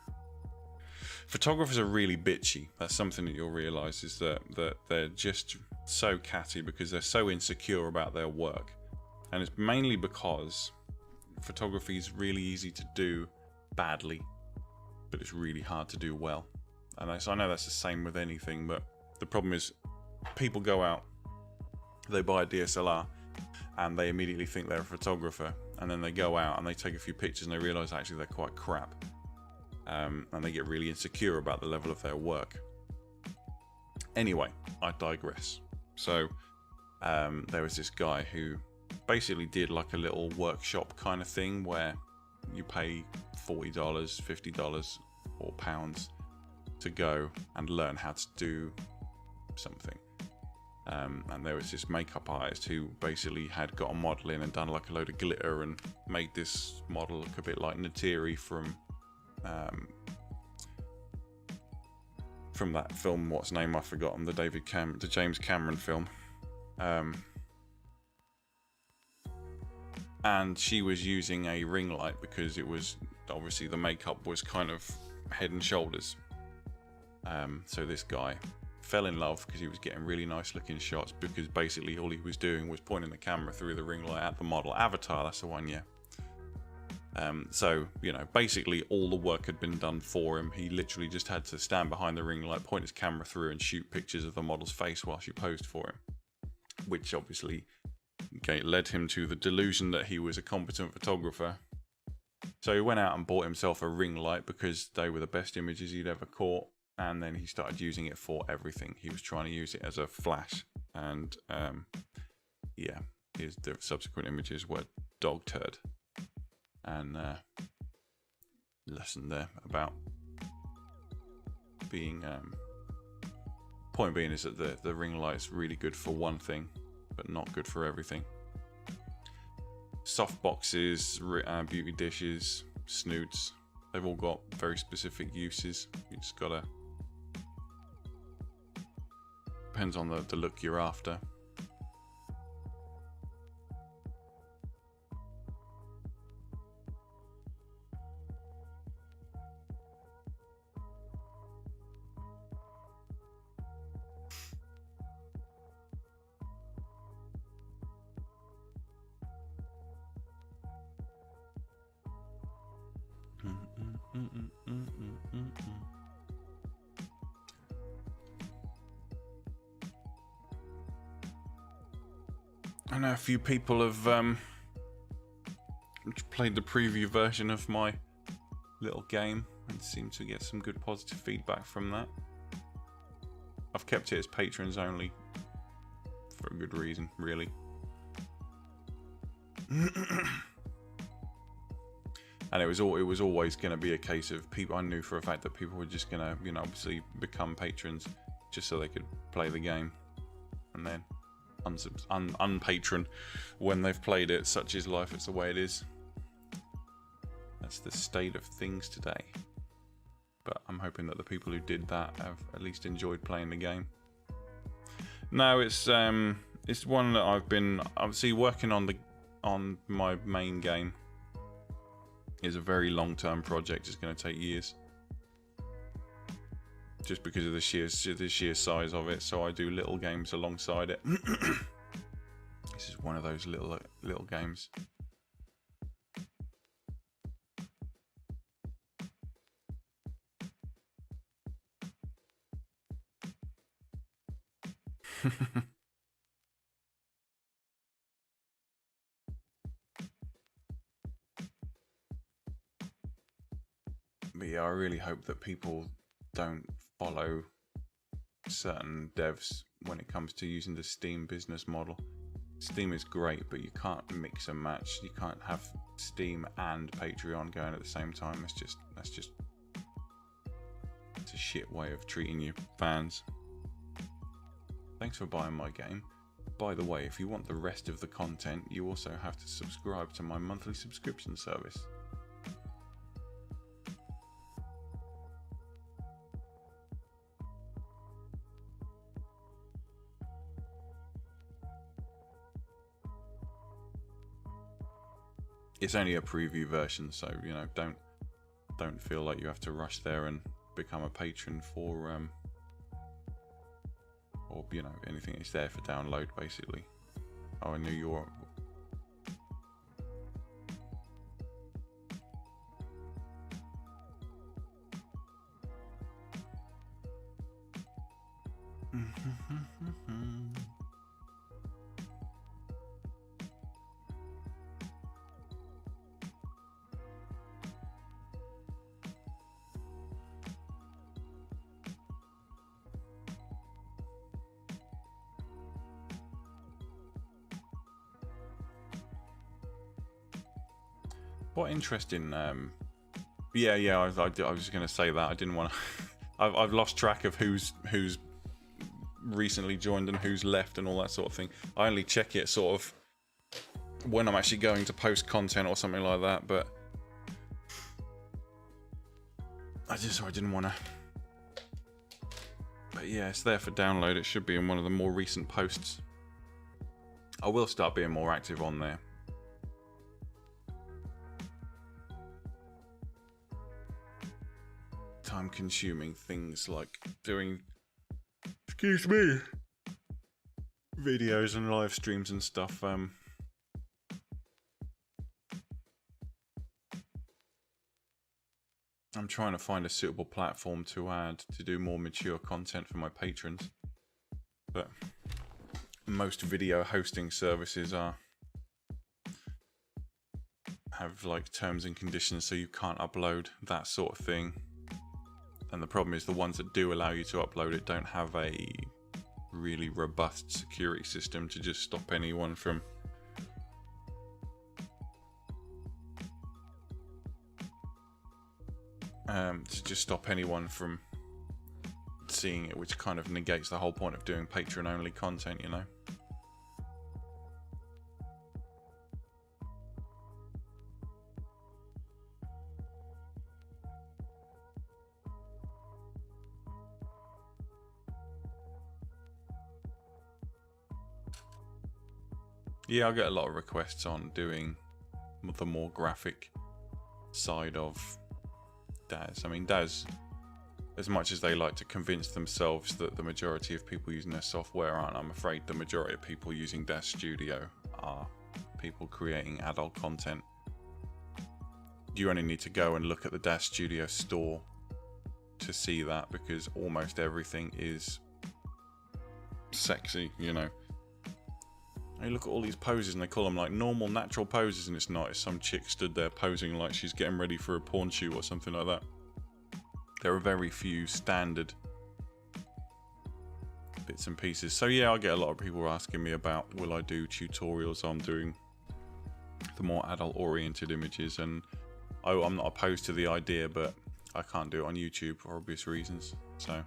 Photographers are really bitchy. That's something that you'll realise, is that they're just so catty because they're so insecure about their work. And it's mainly because photography is really easy to do badly, but it's really hard to do well. And I know that's the same with anything, but the problem is people go out, they buy a DSLR, and they immediately think they're a photographer, and then they go out and they take a few pictures and they realise actually they're quite crap. And they get really insecure about the level of their work. Anyway, I digress. So there was this guy who basically did like a little workshop kind of thing where you pay $40, $50 or pounds to go and learn how to do something. And there was this makeup artist who basically had got a model in and done like a load of glitter and made this model look a bit like Natiri from that film, what's name I've forgotten, the James Cameron film. And she was using a ring light because it was obviously the makeup was kind of head and shoulders. So this guy fell in love because he was getting really nice looking shots, because basically all he was doing was pointing the camera through the ring light at the model. Avatar, that's the one, yeah. So, you know, basically all the work had been done for him. He literally just had to stand behind the ring light, point his camera through and shoot pictures of the model's face while she posed for him. Which obviously led him to the delusion that he was a competent photographer. So he went out and bought himself a ring light because they were the best images he'd ever caught. And then he started using it for everything. He was trying to use it as a flash. And yeah, the subsequent images were dog turd. And lesson there about being point being is that the ring light's really good for one thing but not good for everything. Soft boxes, beauty dishes, snoots, they've all got very specific uses. You just gotta, depends on the look you're after. I know a few people have played the preview version of my little game and seem to get some good positive feedback from that. I've kept it as patrons only for a good reason, really. And it was always going to be a case of people. I knew for a fact that people were just going to, you know, obviously become patrons just so they could play the game, and then unpatron when they've played it. Such is life. It's the way it is. That's the state of things today. But I'm hoping that the people who did that have at least enjoyed playing the game. No, it's one that I've been obviously working on my main game. Is a very long-term project. It's going to take years, just because of the sheer size of it. So I do little games alongside it. This is one of those little games. But yeah, I really hope that people don't follow certain devs when it comes to using the Steam business model. Steam is great, but you can't mix and match. You can't have Steam and Patreon going at the same time. It's a shit way of treating your fans. Thanks for buying my game. By the way, if you want the rest of the content, you also have to subscribe to my monthly subscription service. It's only a preview version, so you know, don't feel like you have to rush there and become a patron for or you know, anything. It's there for download basically. Oh, I knew you were. What interesting. Yeah, I was going to say that. I didn't want to. I've lost track of who's recently joined and who's left and all that sort of thing. I only check it sort of when I'm actually going to post content or something like that, but I didn't want to. But yeah, it's there for download. It should be in one of the more recent posts. I will start being more active on there. Time consuming things like doing, excuse me, videos and live streams and stuff. I'm trying to find a suitable platform to add to do more mature content for my patrons, but most video hosting services have like terms and conditions, so you can't upload that sort of thing. And the problem is the ones that do allow you to upload it don't have a really robust security system to just stop anyone from seeing it, which kind of negates the whole point of doing patron only content, you know. Yeah, I get a lot of requests on doing the more graphic side of Daz. I mean, Daz, as much as they like to convince themselves that the majority of people using their software aren't, I'm afraid the majority of people using Daz Studio are people creating adult content. You only need to go and look at the Daz Studio store to see that, because almost everything is sexy, you know. You look at all these poses and they call them like normal, natural poses, and it's not. It's some chick stood there posing like she's getting ready for a porn shoot or something like that. There are very few standard bits and pieces. So yeah, I get a lot of people asking me about, will I do tutorials on doing the more adult-oriented images, and I'm not opposed to the idea, but I can't do it on YouTube for obvious reasons. So.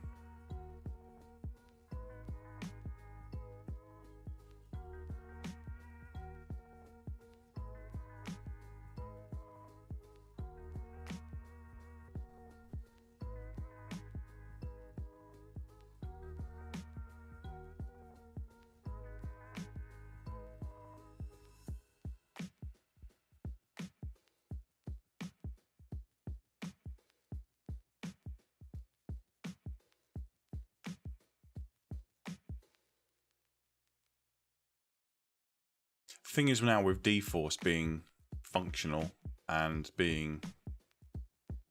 Thing is, now with dForce being functional and being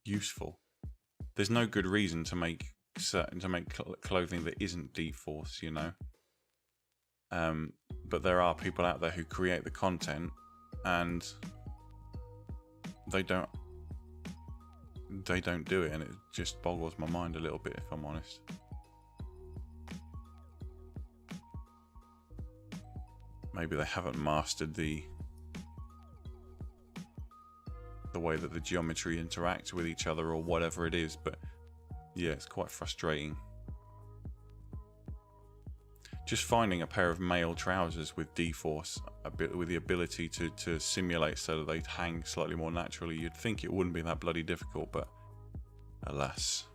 useful, there's no good reason to make clothing that isn't dForce, you know. But there are people out there who create the content and they don't do it, and it just boggles my mind a little bit, if I'm honest. Maybe they haven't mastered the way that the geometry interacts with each other or whatever it is, but yeah, it's quite frustrating. Just finding a pair of male trousers with dForce, with the ability to simulate so that they hang slightly more naturally, you'd think it wouldn't be that bloody difficult, but alas,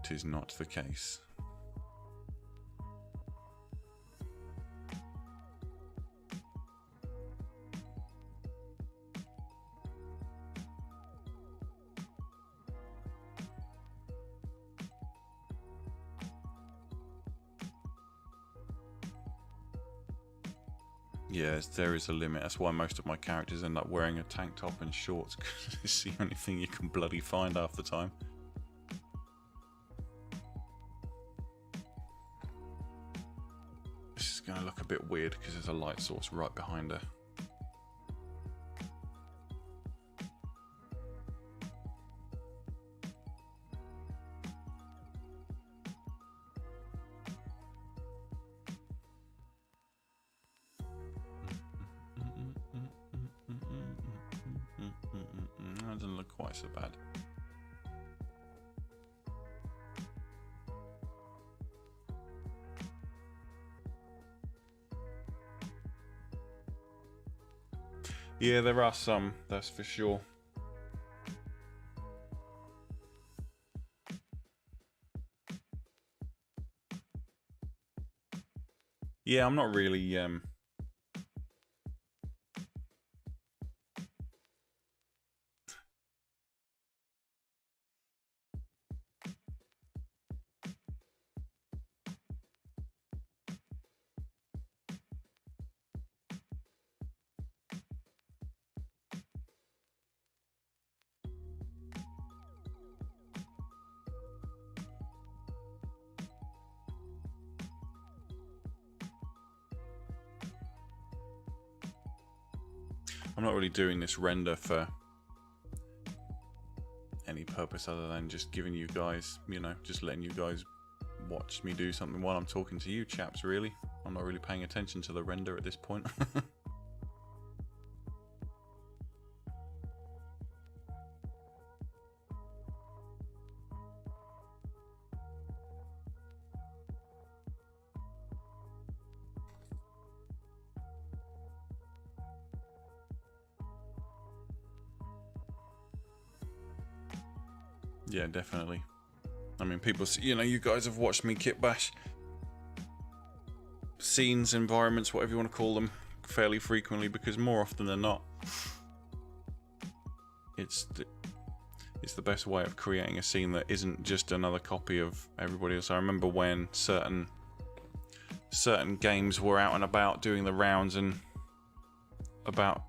it is not the case. Yeah, there is a limit. That's why most of my characters end up wearing a tank top and shorts, because it's the only thing you can bloody find half the time. This is going to look a bit weird because there's a light source right behind her. That doesn't look quite so bad. Yeah, there are some, that's for sure. Yeah, I'm not really doing this render for any purpose other than just giving you guys, you know, just letting you guys watch me do something while I'm talking to you chaps, really. I'm not really paying attention to the render at this point. Yeah, definitely. I mean, people, you know, you guys have watched me kit bash scenes, environments, whatever you want to call them, fairly frequently, because more often than not, it's the best way of creating a scene that isn't just another copy of everybody else. I remember when certain games were out and about doing the rounds, and about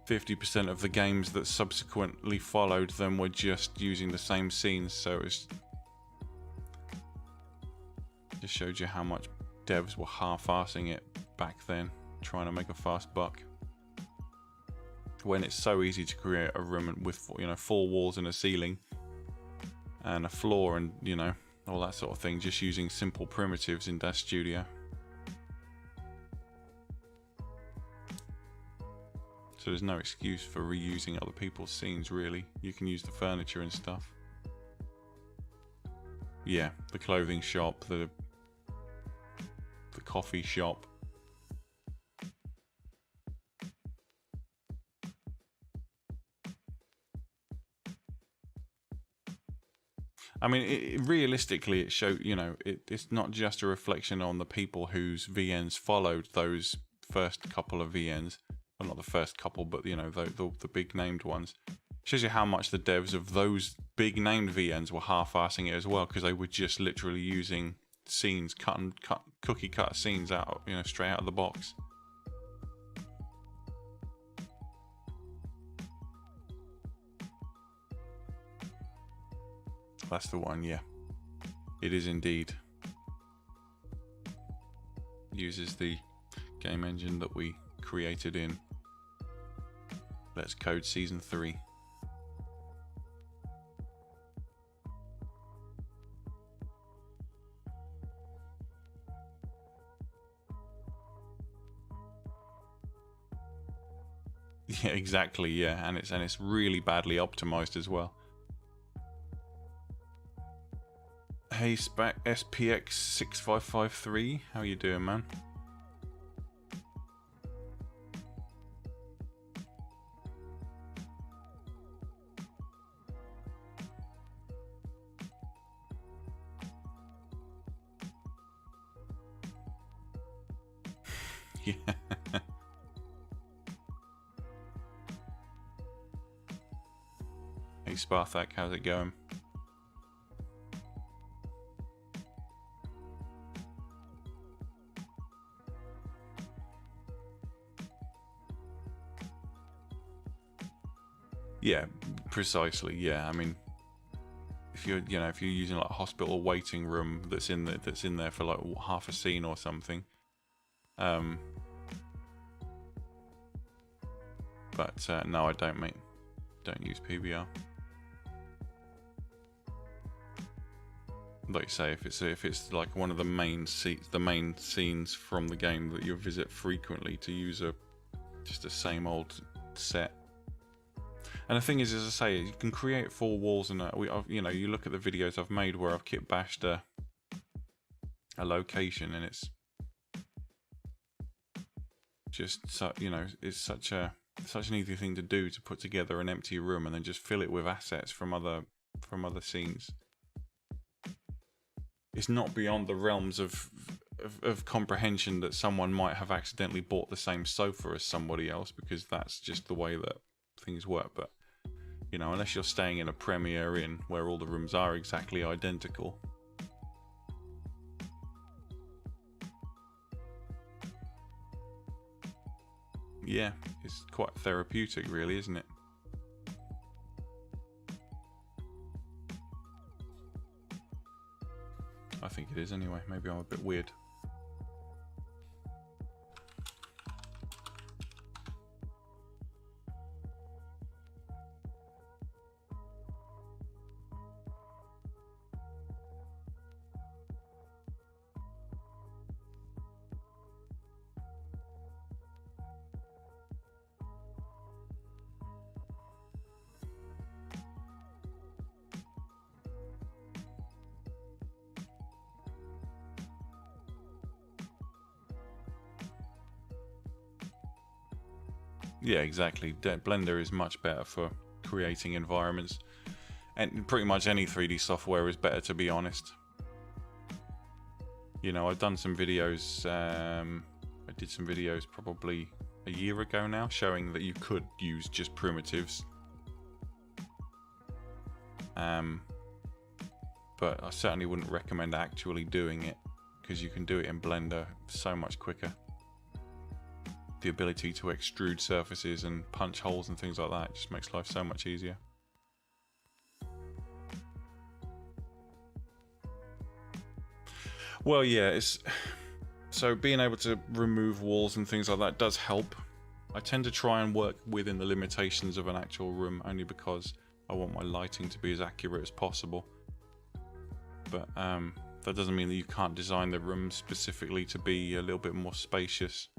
50% of the games that subsequently followed them were just using the same scenes, so it just showed you how much devs were half-arsing it back then, trying to make a fast buck. When it's so easy to create a room with, you know, 4 walls and a ceiling and a floor and, you know, all that sort of thing, just using simple primitives in Daz Studio. So there's no excuse for reusing other people's scenes, really. You can use the furniture and stuff. Yeah, the clothing shop, the coffee shop. I mean, realistically, it showed, you know, it's not just a reflection on the people whose VNs followed those first couple of VNs. Well, not the first couple, but, you know, the big named ones. Shows you how much the devs of those big named VNs were half-assing it as well, because they were just literally using scenes, cookie cut scenes out, you know, straight out of the box. That's the one, yeah. It is indeed. Uses the game engine that we created in Let's Code Season 3. Yeah, exactly, yeah, and it's really badly optimized as well. Hey SPX6553, how you doing, man? Yeah. Hey Sparthak, how's it going? Yeah, precisely. Yeah, I mean, if you're using like a hospital waiting room that's in there for like half a scene or something, but no, I don't, mate. Don't use PBR. Like you say, if it's like one of the main scenes from the game that you visit frequently, to use just the same old set. And the thing is, as I say, you can create 4 walls, and you know, you look at the videos I've made where I've kit bashed a location, and it's just you know, it's such an easy thing to do, to put together an empty room and then just fill it with assets from other scenes. It's not beyond the realms of comprehension that someone might have accidentally bought the same sofa as somebody else, because that's just the way that things work. But you know, unless you're staying in a Premier Inn where all the rooms are exactly identical. Yeah, it's quite therapeutic, really, isn't it? I think it is anyway. Maybe I'm a bit weird. Yeah, exactly. Blender is much better for creating environments, and pretty much any 3D software is better, to be honest. You know, I've done some videos, I did some videos probably a year ago now, showing that you could use just primitives. But I certainly wouldn't recommend actually doing it, because you can do it in Blender so much quicker. The ability to extrude surfaces and punch holes and things like that just makes life so much easier. Well, yeah, so being able to remove walls and things like that does help. I tend to try and work within the limitations of an actual room, only because I want my lighting to be as accurate as possible. But that doesn't mean that you can't design the room specifically to be a little bit more spacious.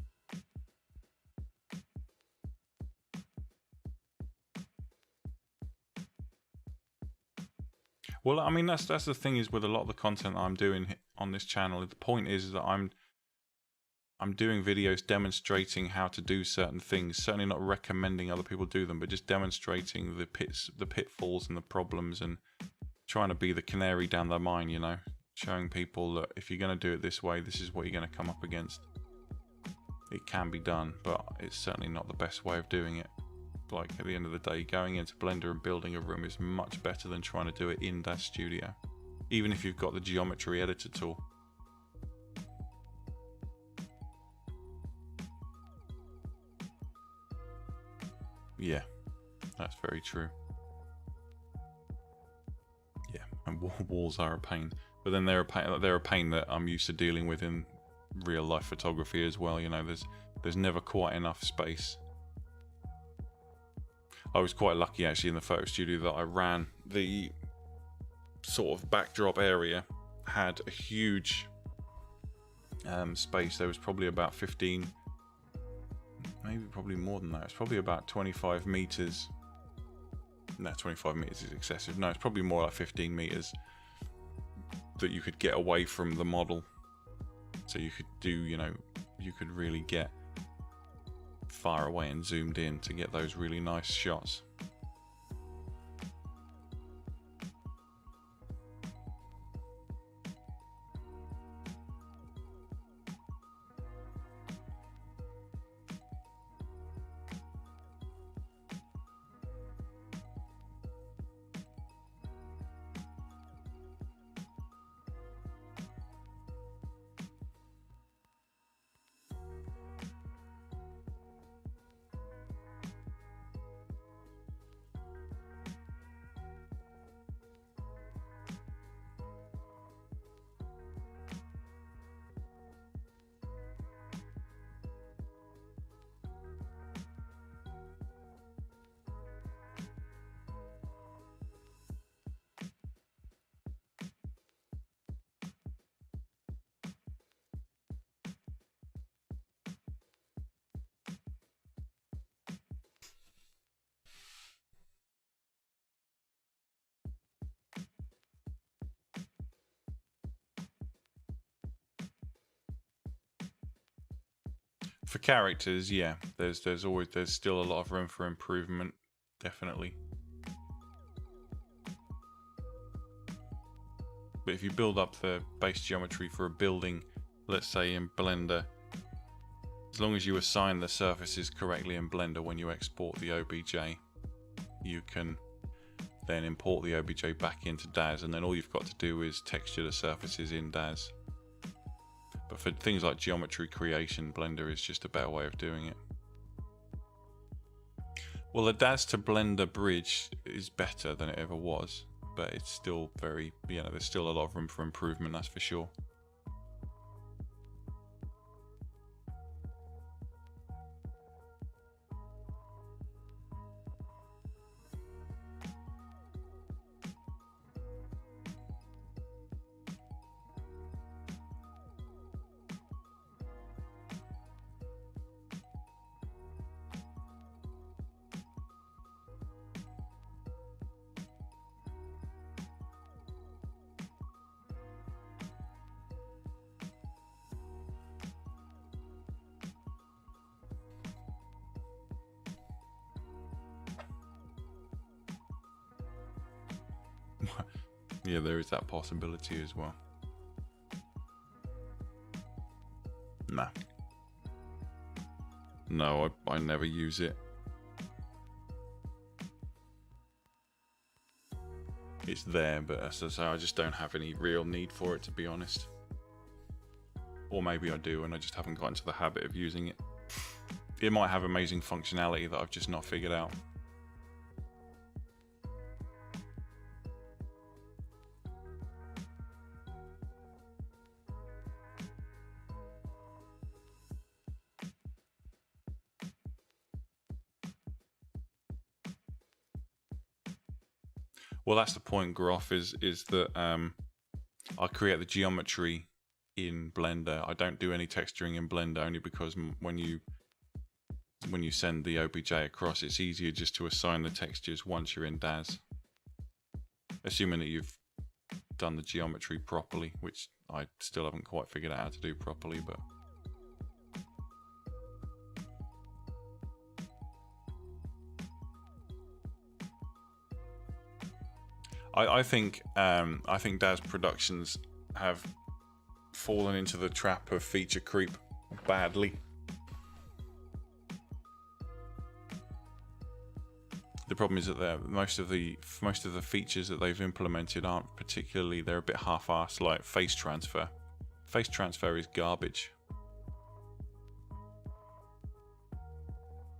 Well, I mean, that's the thing is with a lot of the content that I'm doing on this channel. The point is that I'm doing videos demonstrating how to do certain things. Certainly not recommending other people do them, but just demonstrating the pitfalls and the problems, and trying to be the canary down their mine. You know, showing people that if you're going to do it this way, this is what you're going to come up against. It can be done, but it's certainly not the best way of doing it. Like, at the end of the day, going into Blender and building a room is much better than trying to do it in Daz Studio, even if you've got the geometry editor tool. Yeah, that's very true. Yeah, and walls are a pain, but then they're a pain that I'm used to dealing with in real life photography as well. You know, there's never quite enough space. I was quite lucky actually in the photo studio that I ran. The sort of backdrop area had a huge space. There was probably about 15, maybe probably more than that. It's probably about 25 meters. No, 25 meters is excessive. No, it's probably more like 15 meters that you could get away from the model. So you could do, you know, you could really get far away and zoomed in to get those really nice shots. For characters, yeah, there's still a lot of room for improvement, definitely. But if you build up the base geometry for a building, let's say in Blender, as long as you assign the surfaces correctly in Blender when you export the OBJ, you can then import the OBJ back into Daz, and then all you've got to do is texture the surfaces in Daz. But for things like geometry creation, Blender is just a better way of doing it. Well, the Daz to Blender bridge is better than it ever was, but it's still very, there's still a lot of room for improvement, that's for sure. Yeah, there is that possibility as well. Nah. No, I never use it. It's there, but as I say, I just don't have any real need for it, to be honest. Or maybe I do and I just haven't got into the habit of using it. It might have amazing functionality that I've just not figured out. Well, that's the point, Groff, is that I create the geometry in Blender. I don't do any texturing in Blender, only because when you send the OBJ across, it's easier just to assign the textures once you're in Daz. Assuming that you've done the geometry properly, which I still haven't quite figured out how to do properly, but... I think Daz Productions have fallen into the trap of feature creep badly. The problem is that most of the features that they've implemented aren't particularly, they're a bit half-assed, like face transfer. Face transfer is garbage.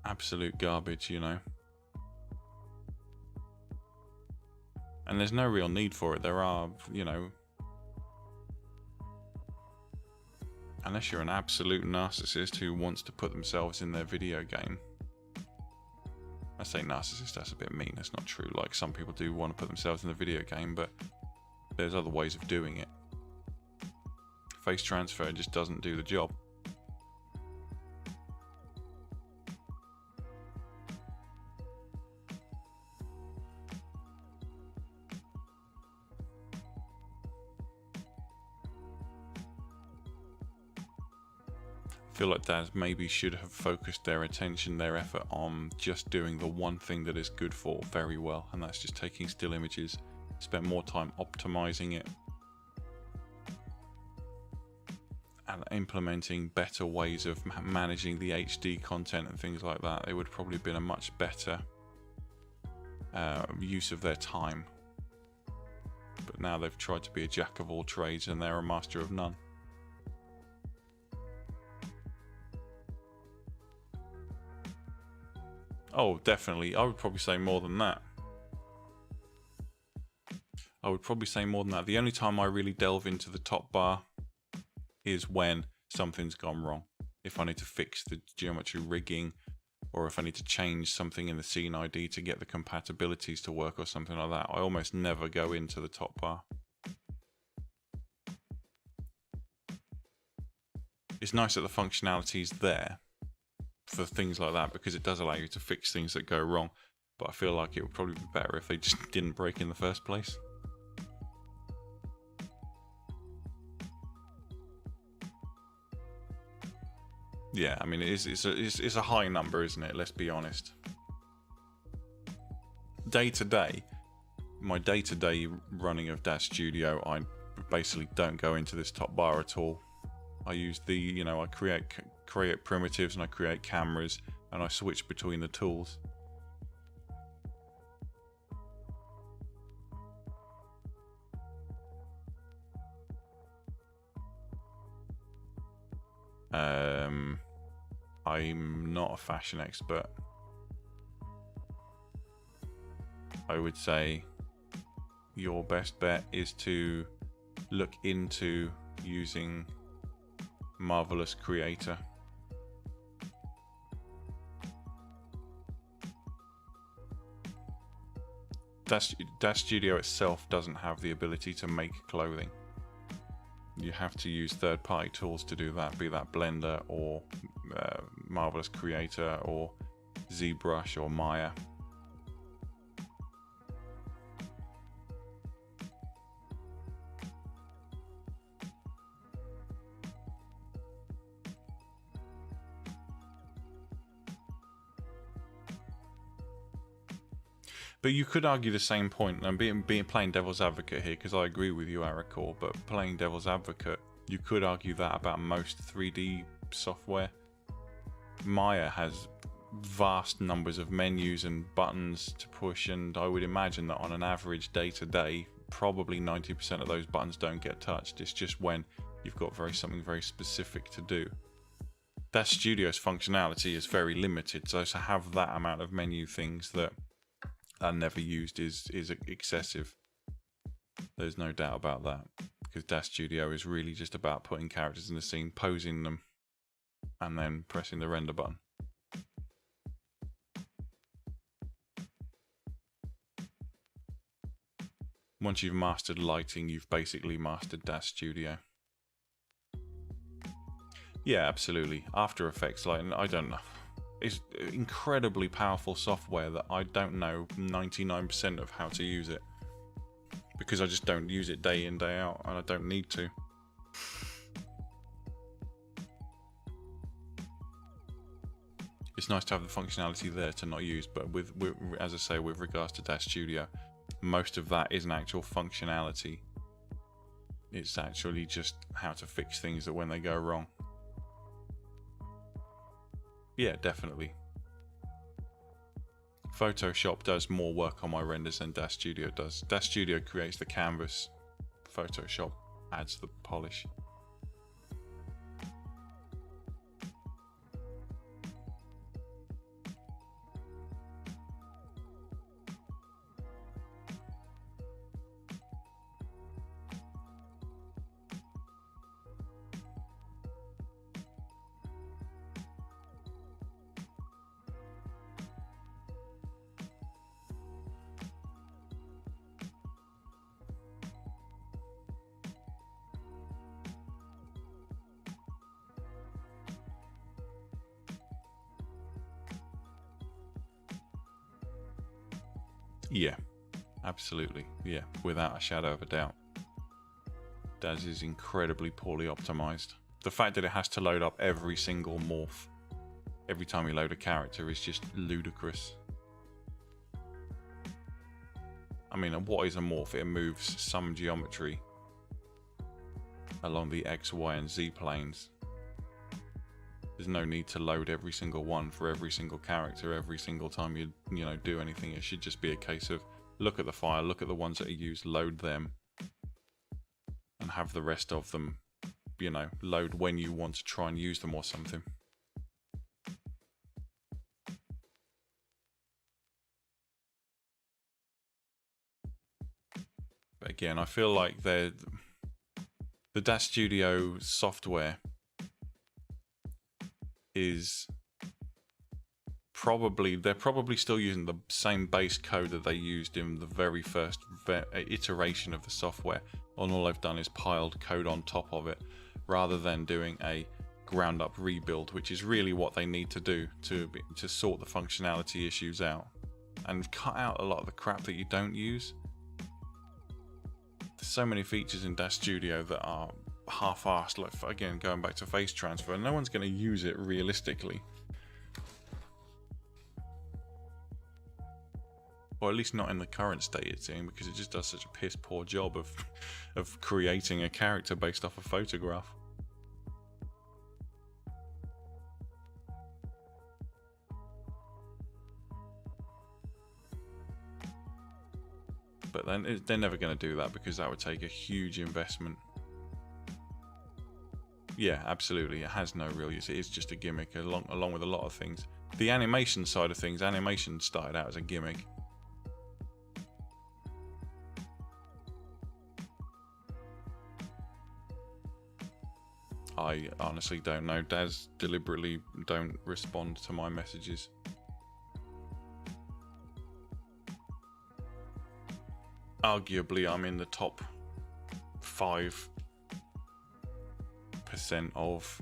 Absolute garbage, you know. And there's no real need for it. There are, you know, unless you're an absolute narcissist who wants to put themselves in their video game. I say narcissist, that's a bit mean, that's not true. Like, some people do want to put themselves in the video game, but there's other ways of doing it. Face transfer just doesn't do the job. I feel like Daz maybe should have focused their attention, their effort on just doing the one thing that is good for very well, and that's just taking still images, spend more time optimizing it and implementing better ways of managing the HD content and things like that. It would probably have been a much better use of their time. But now they've tried to be a jack of all trades and they're a master of none. Oh, definitely. I would probably say more than that. The only time I really delve into the top bar is when something's gone wrong. If I need to fix the geometry rigging, or if I need to change something in the scene ID to get the compatibilities to work or something like that, I almost never go into the top bar. It's nice that the functionality is there for things like that, because it does allow you to fix things that go wrong, but I feel like it would probably be better if they just didn't break in the first place. Yeah, I mean, it's a high number, isn't it? Let's be honest. Day to day, my day-to-day running of Daz Studio, I basically don't go into this top bar at all. I use the, I create primitives and I create cameras and I switch between the tools. I'm not a fashion expert. I would say your best bet is to look into using Marvelous Creator. Daz Studio itself doesn't have the ability to make clothing. You have to use third-party tools to do that, be that Blender or Marvelous Creator or ZBrush or Maya. But you could argue the same point, and playing devil's advocate here, because I agree with you, Aracor, but playing devil's advocate, you could argue that about most 3D software. Maya has vast numbers of menus and buttons to push, and I would imagine that on an average day-to-day, probably 90% of those buttons don't get touched. It's just when you've got something very specific to do. Daz Studio's functionality is very limited, so to have that amount of menu things that are never used is excessive. There's no doubt about that, because Daz Studio is really just about putting characters in the scene, posing them, and then pressing the render button. Once you've mastered lighting, you've basically mastered Daz Studio. Yeah, absolutely. After Effects lighting, I don't know. It's incredibly powerful software that I don't know 99% of how to use it, because I just don't use it day in, day out, and I don't need to. It's nice to have the functionality there to not use, but as I say, with regards to Daz Studio, most of that isn't actual functionality. It's actually just how to fix things that when they go wrong. Yeah, definitely. Photoshop does more work on my renders than Daz Studio does. Daz Studio creates the canvas. Photoshop adds the polish. Yeah, absolutely. Yeah, without a shadow of a doubt. Daz is incredibly poorly optimized. The fact that it has to load up every single morph every time you load a character is just ludicrous. I mean, what is a morph? It moves some geometry along the X, Y, and Z planes. There's no need to load every single one for every single character every single time you do anything. It should just be a case of look at the file, look at the ones that are used, load them, and have the rest of them, load when you want to try and use them or something. But again, I feel like the Daz Studio software is they're probably still using the same base code that they used in the very first iteration of the software, and all they've done is piled code on top of it rather than doing a ground up rebuild, which is really what they need to do to sort the functionality issues out and cut out a lot of the crap that you don't use. There's so many features in Daz Studio that are half-assed, like, again, going back to face transfer. No one's going to use it realistically. Or at least not in the current state it's in, because it just does such a piss poor job of creating a character based off a photograph. But then they're never going to do that, because that would take a huge investment. Yeah, absolutely, it has no real use. It is just a gimmick, along with a lot of things. The animation side of things, animation started out as a gimmick. I honestly don't know. Daz deliberately don't respond to my messages. Arguably, I'm in the top 5% of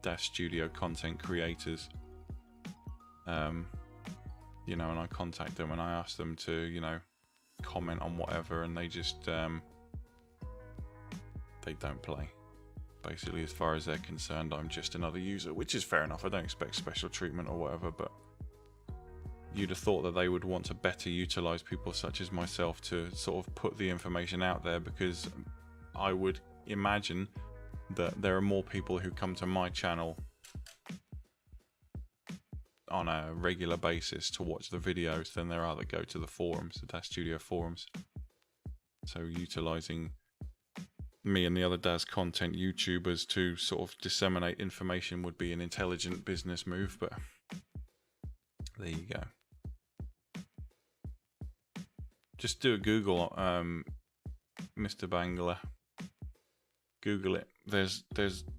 Daz Studio content creators. You know, and I contact them and I ask them to, you know, comment on whatever, and they just they don't play. Basically, as far as they're concerned, I'm just another user, which is fair enough. I don't expect special treatment or whatever, but you'd have thought that they would want to better utilize people such as myself to sort of put the information out there, because I would imagine that there are more people who come to my channel on a regular basis to watch the videos than there are that go to the forums, the Daz Studio forums. So utilizing me and the other Daz content YouTubers to sort of disseminate information would be an intelligent business move, but there you go. Just do a Google, Mr. Bangler. Google it. There's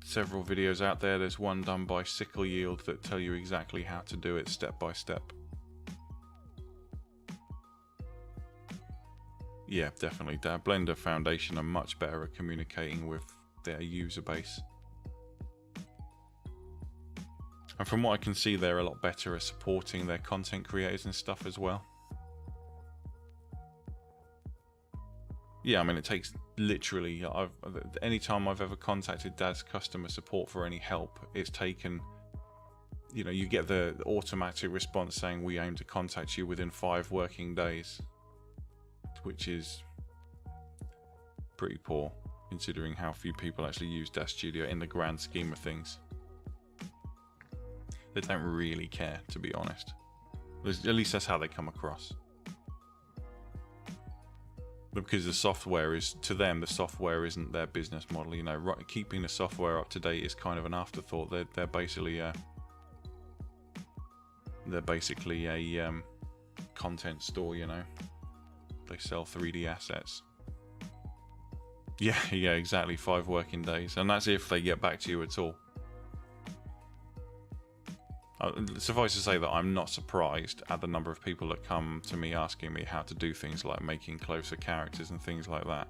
several videos out there. There's one done by Sickle Yield that tell you exactly how to do it step by step. Yeah, definitely. Blender Foundation are much better at communicating with their user base. And from what I can see, they're a lot better at supporting their content creators and stuff as well. Yeah, I mean, it takes literally, anytime I've ever contacted Daz customer support for any help, it's taken, you know, you get the automatic response saying we aim to contact you within 5 working days, which is pretty poor considering how few people actually use Daz Studio in the grand scheme of things. They don't really care, to be honest. At least that's how they come across. Because the software is, to them, the software isn't their business model. You know, keeping the software up to date is kind of an afterthought. They're basically a content store. You know, they sell 3D assets. Yeah, exactly. 5 working days, and that's if they get back to you at all. Suffice to say that I'm not surprised at the number of people that come to me asking me how to do things like making closer characters and things like that.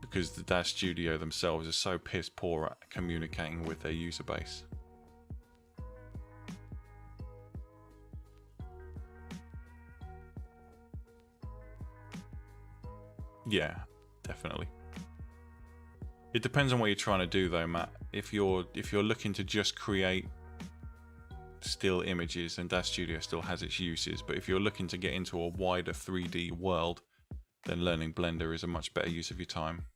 Because the Daz Studio themselves are so piss poor at communicating with their user base. Yeah, definitely. It depends on what you're trying to do though, Matt. If you're looking to just create still images, then Daz Studio still has its uses, but if you're looking to get into a wider 3D world, then learning Blender is a much better use of your time.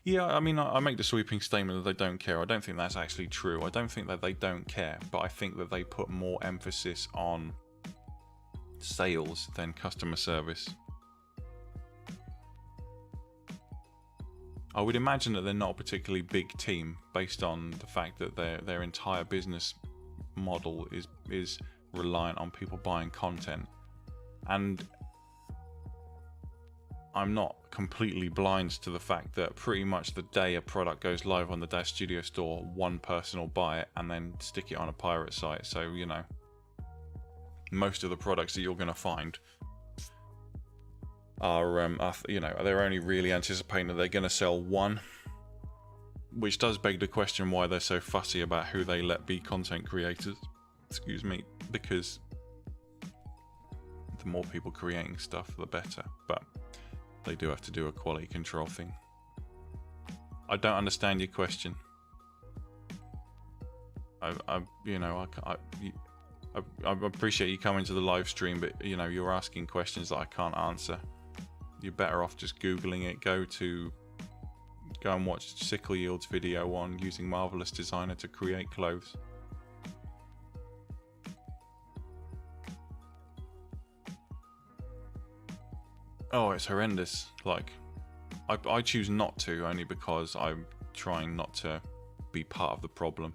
Yeah, I mean, I make the sweeping statement that they don't care. I don't think that's actually true. I don't think that they don't care, but I think that they put more emphasis on sales than customer service. I would imagine that they're not a particularly big team, based on the fact that their entire business model is reliant on people buying content. And I'm not completely blind to the fact that pretty much the day a product goes live on the Daz Studio store, one person will buy it and then stick it on a pirate site. So, you know, most of the products that you're going to find you know, they're only really anticipating that they're going to sell one, which does beg the question why they're so fussy about who they let be content creators. Excuse me, because the more people creating stuff, the better. But they do have to do a quality control thing. I don't understand your question. I appreciate you coming to the live stream, but you know, you're asking questions that I can't answer. You're better off just Googling it. Go and watch Sickle Yield's video on using Marvelous Designer to create clothes. Oh, it's horrendous. Like, I choose not to, only because I'm trying not to be part of the problem.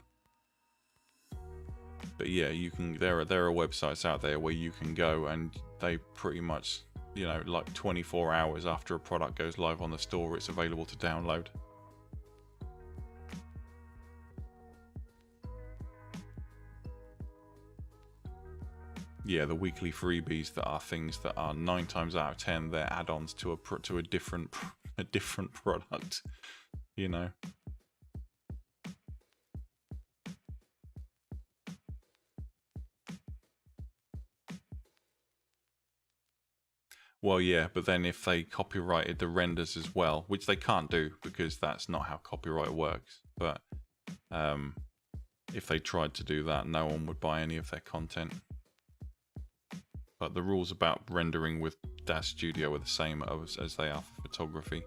But yeah, you can. There are websites out there where you can go and they pretty much, you know, like 24 hours after a product goes live on the store, it's available to download. Yeah, the weekly freebies that are things that are 9 times out of 10 they're add-ons to a different product, you know. Well, yeah, but then if they copyrighted the renders as well, which they can't do because that's not how copyright works, but if they tried to do that, no one would buy any of their content. But the rules about rendering with Daz Studio are the same as they are for photography,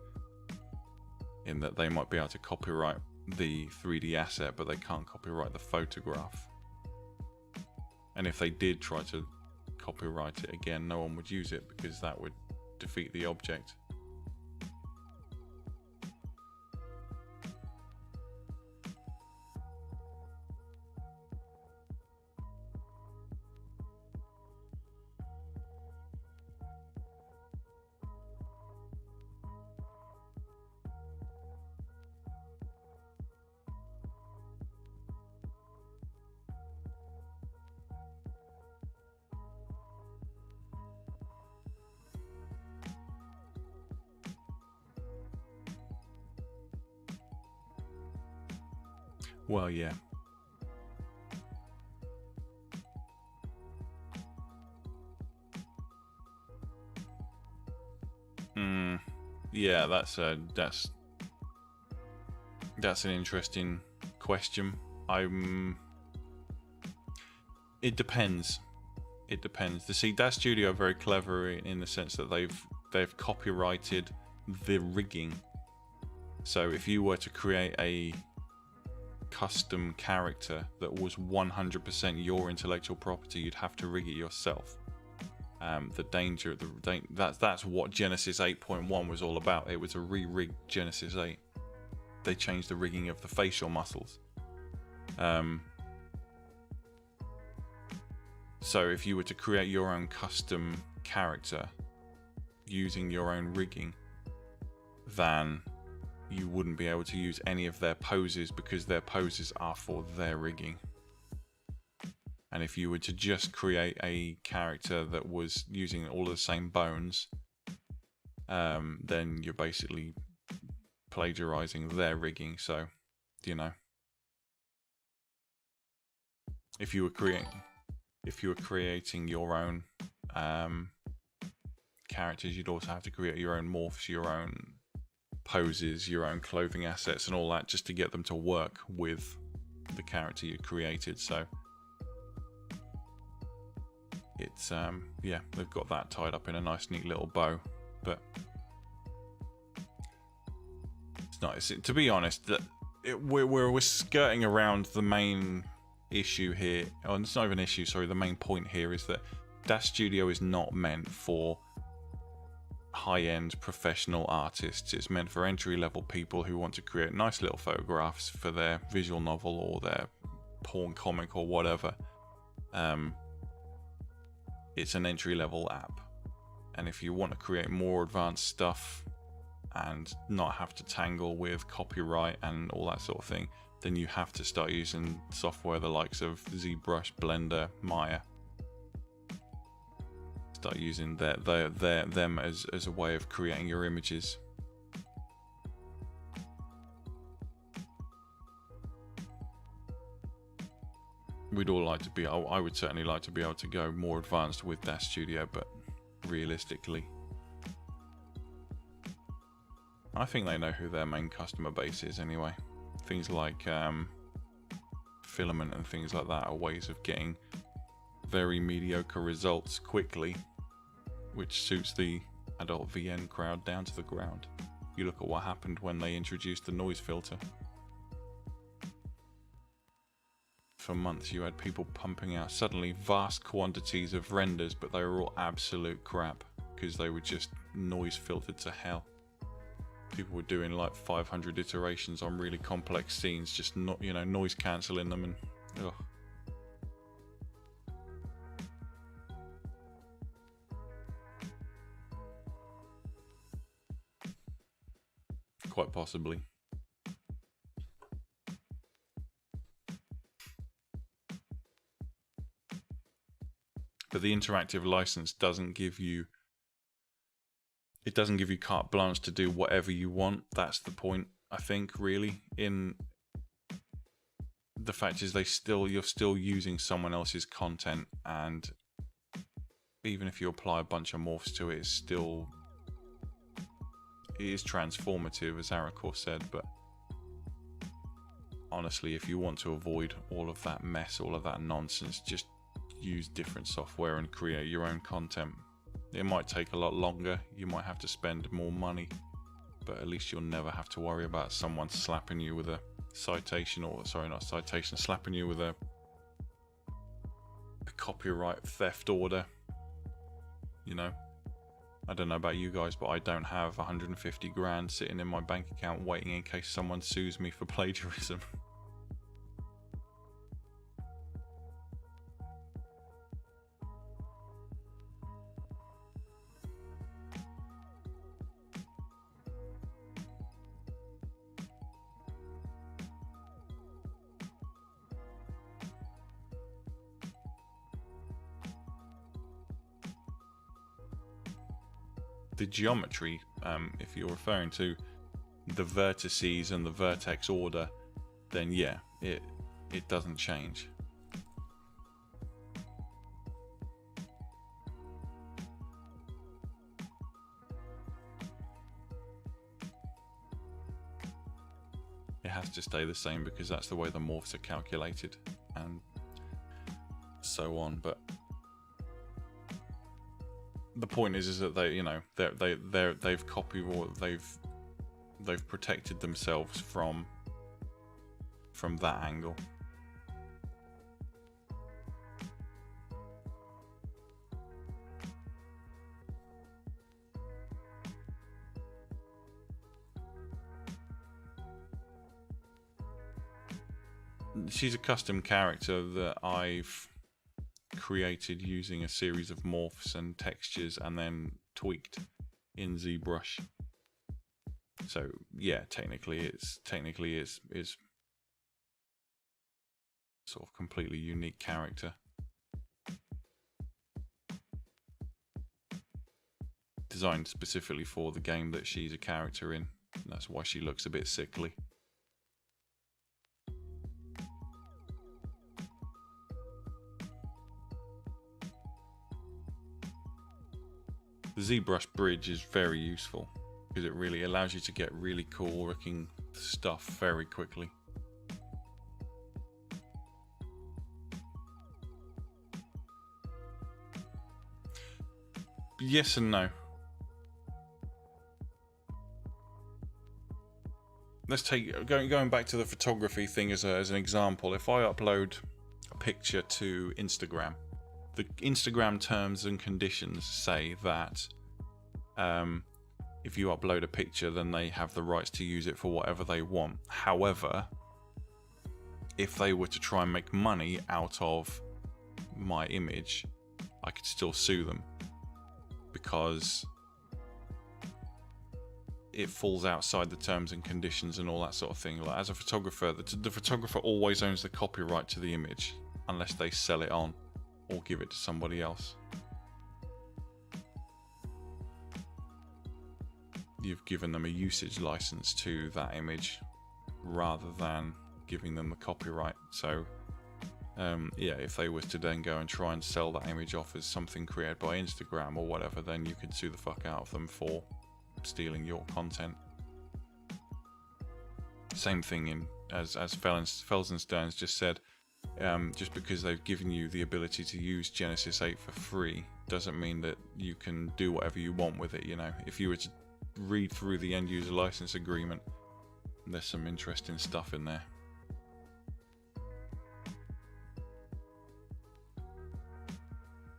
in that they might be able to copyright the 3D asset, but they can't copyright the photograph. And if they did try to copyright it again, no one would use it because that would defeat the object. Well, yeah. Yeah, that's an interesting question. It depends. It depends. See, Daz Studio are very clever in the sense that they've copyrighted the rigging. So if you were to create a custom character that was 100% your intellectual property, you'd have to rig it yourself. That's what Genesis 8.1 was all about. It was a re-rigged Genesis 8. They changed the rigging of the facial muscles. So if you were to create your own custom character using your own rigging, then you wouldn't be able to use any of their poses because their poses are for their rigging. And if you were to just create a character that was using all of the same bones, then you're basically plagiarizing their rigging. So, you know, if you were creating your own characters, you'd also have to create your own morphs, your own poses, your own clothing assets and all that, just to get them to work with the character you created. So it's yeah, they've got that tied up in a nice neat little bow. But it's not, to be honest, we're skirting around the main issue here. Oh, it's not even an issue, sorry. The main point here is that Daz Studio is not meant for high-end professional artists. It's meant for entry-level people who want to create nice little photographs for their visual novel or their porn comic or whatever. It's an entry-level app, and if you want to create more advanced stuff and not have to tangle with copyright and all that sort of thing, then you have to start using software the likes of ZBrush, Blender, Maya. start using them as a way of creating your images. We'd all like to be, I would certainly like to be able to go more advanced with Daz Studio, but realistically, I think they know who their main customer base is anyway. Things like filament and things like that are ways of getting very mediocre results quickly, which suits the adult VN crowd down to the ground. You look at what happened when they introduced the noise filter. For months you had people pumping out suddenly vast quantities of renders, but they were all absolute crap because they were just noise filtered to hell. People were doing like 500 iterations on really complex scenes, just not, you know, noise cancelling them, and ugh. Quite possibly. But the interactive license doesn't give you, it doesn't give you carte blanche to do whatever you want. That's the point, I think, really. In the fact is, you're still using someone else's content, and even if you apply a bunch of morphs to it, it is transformative, as Arakor said. But honestly, if you want to avoid all of that mess, all of that nonsense, just use different software and create your own content. It might take a lot longer, you might have to spend more money, but at least you'll never have to worry about someone slapping you with a citation, or sorry, not citation, slapping you with a copyright theft order. You know, I don't know about you guys, but I don't have 150 grand sitting in my bank account waiting in case someone sues me for plagiarism. The geometry, if you're referring to the vertices and the vertex order, then yeah, it doesn't change. It has to stay the same because that's the way the morphs are calculated, and so on. But the point is that they, you know, they've copied, or they've protected themselves from that angle. She's a custom character that I've created using a series of morphs and textures and then tweaked in ZBrush. So yeah, technically it's sort of completely unique character, designed specifically for the game that she's a character in. That's why she looks a bit sickly. The ZBrush bridge is very useful because it really allows you to get really cool looking stuff very quickly. Yes and no. Let's take going back to the photography thing as an example. If I upload a picture to Instagram, the Instagram terms and conditions say that if you upload a picture, then they have the rights to use it for whatever they want. However, if they were to try and make money out of my image, I could still sue them because it falls outside the terms and conditions and all that sort of thing. Like, as a photographer, the photographer always owns the copyright to the image unless they sell it on or give it to somebody else. you've given them a usage license to that image rather than giving them the copyright. So yeah, if they was to then go and try and sell that image off as something created by Instagram or whatever, then you could sue the fuck out of them for stealing your content. Same thing as Fells and Stearns just said, just because they've given you the ability to use Genesis 8 for free doesn't mean that you can do whatever you want with it. You know, if you were to read through the end user license agreement, there's some interesting stuff in there.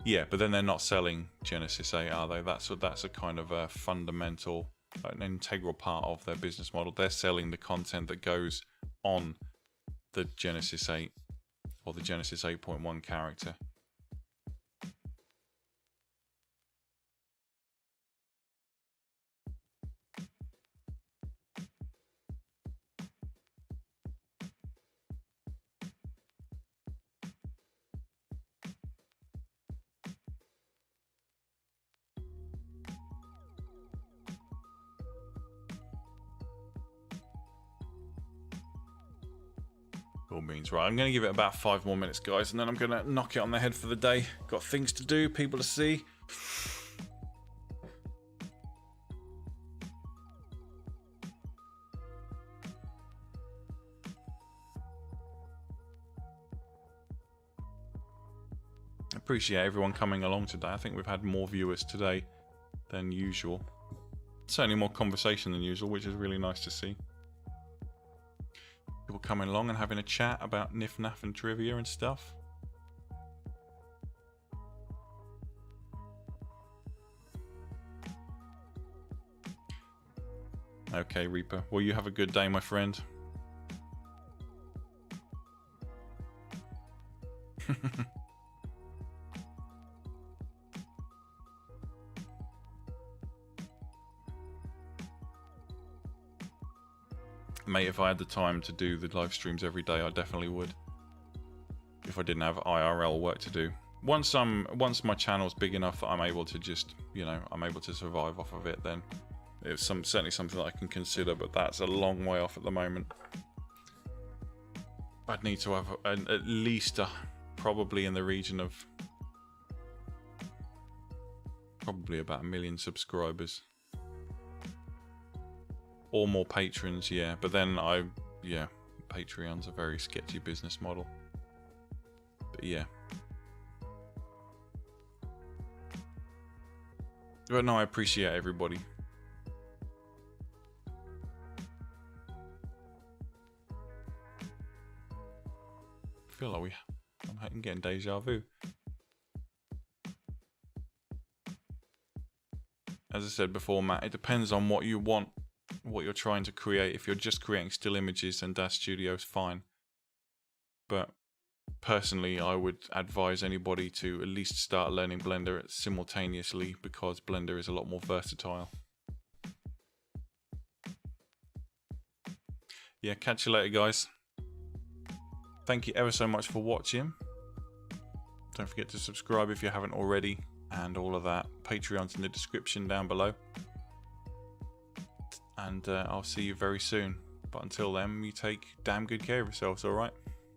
Yeah, but then they're not selling Genesis 8, are they? That's a kind of a fundamental, an integral part of their business model. They're selling the content that goes on the Genesis 8 or the Genesis 8.1 character. Cool beans. Right, I'm going to give it about 5 more minutes, guys, and then I'm going to knock it on the head for the day. Got things to do, people to see. Appreciate everyone coming along today. I think we've had more viewers today than usual. Certainly more conversation than usual, which is really nice to see. People coming along and having a chat about Nif Naf and trivia and stuff. Okay, Reaper. Well, you have a good day, my friend. Mate, if I had the time to do the live streams every day, I definitely would. If I didn't have IRL work to do. Once my channel's big enough that I'm able to just, you know, I'm able to survive off of it, then it's certainly something that I can consider, but that's a long way off at the moment. I'd need to have at least probably in the region of probably about 1 million subscribers. Or more patrons, yeah. But then Patreon's a very sketchy business model. But yeah. But no, I appreciate everybody. I feel like I'm getting deja vu. As I said before, Matt, it depends on what you want. What you're trying to create. If you're just creating still images, then Daz Studio is fine. But personally, I would advise anybody to at least start learning Blender simultaneously, because Blender is a lot more versatile. Yeah, catch you later, guys. Thank you ever so much for watching. Don't forget to subscribe if you haven't already, and all of that. Patreon's in the description down below. And I'll see you very soon. But until then, you take damn good care of yourselves, alright?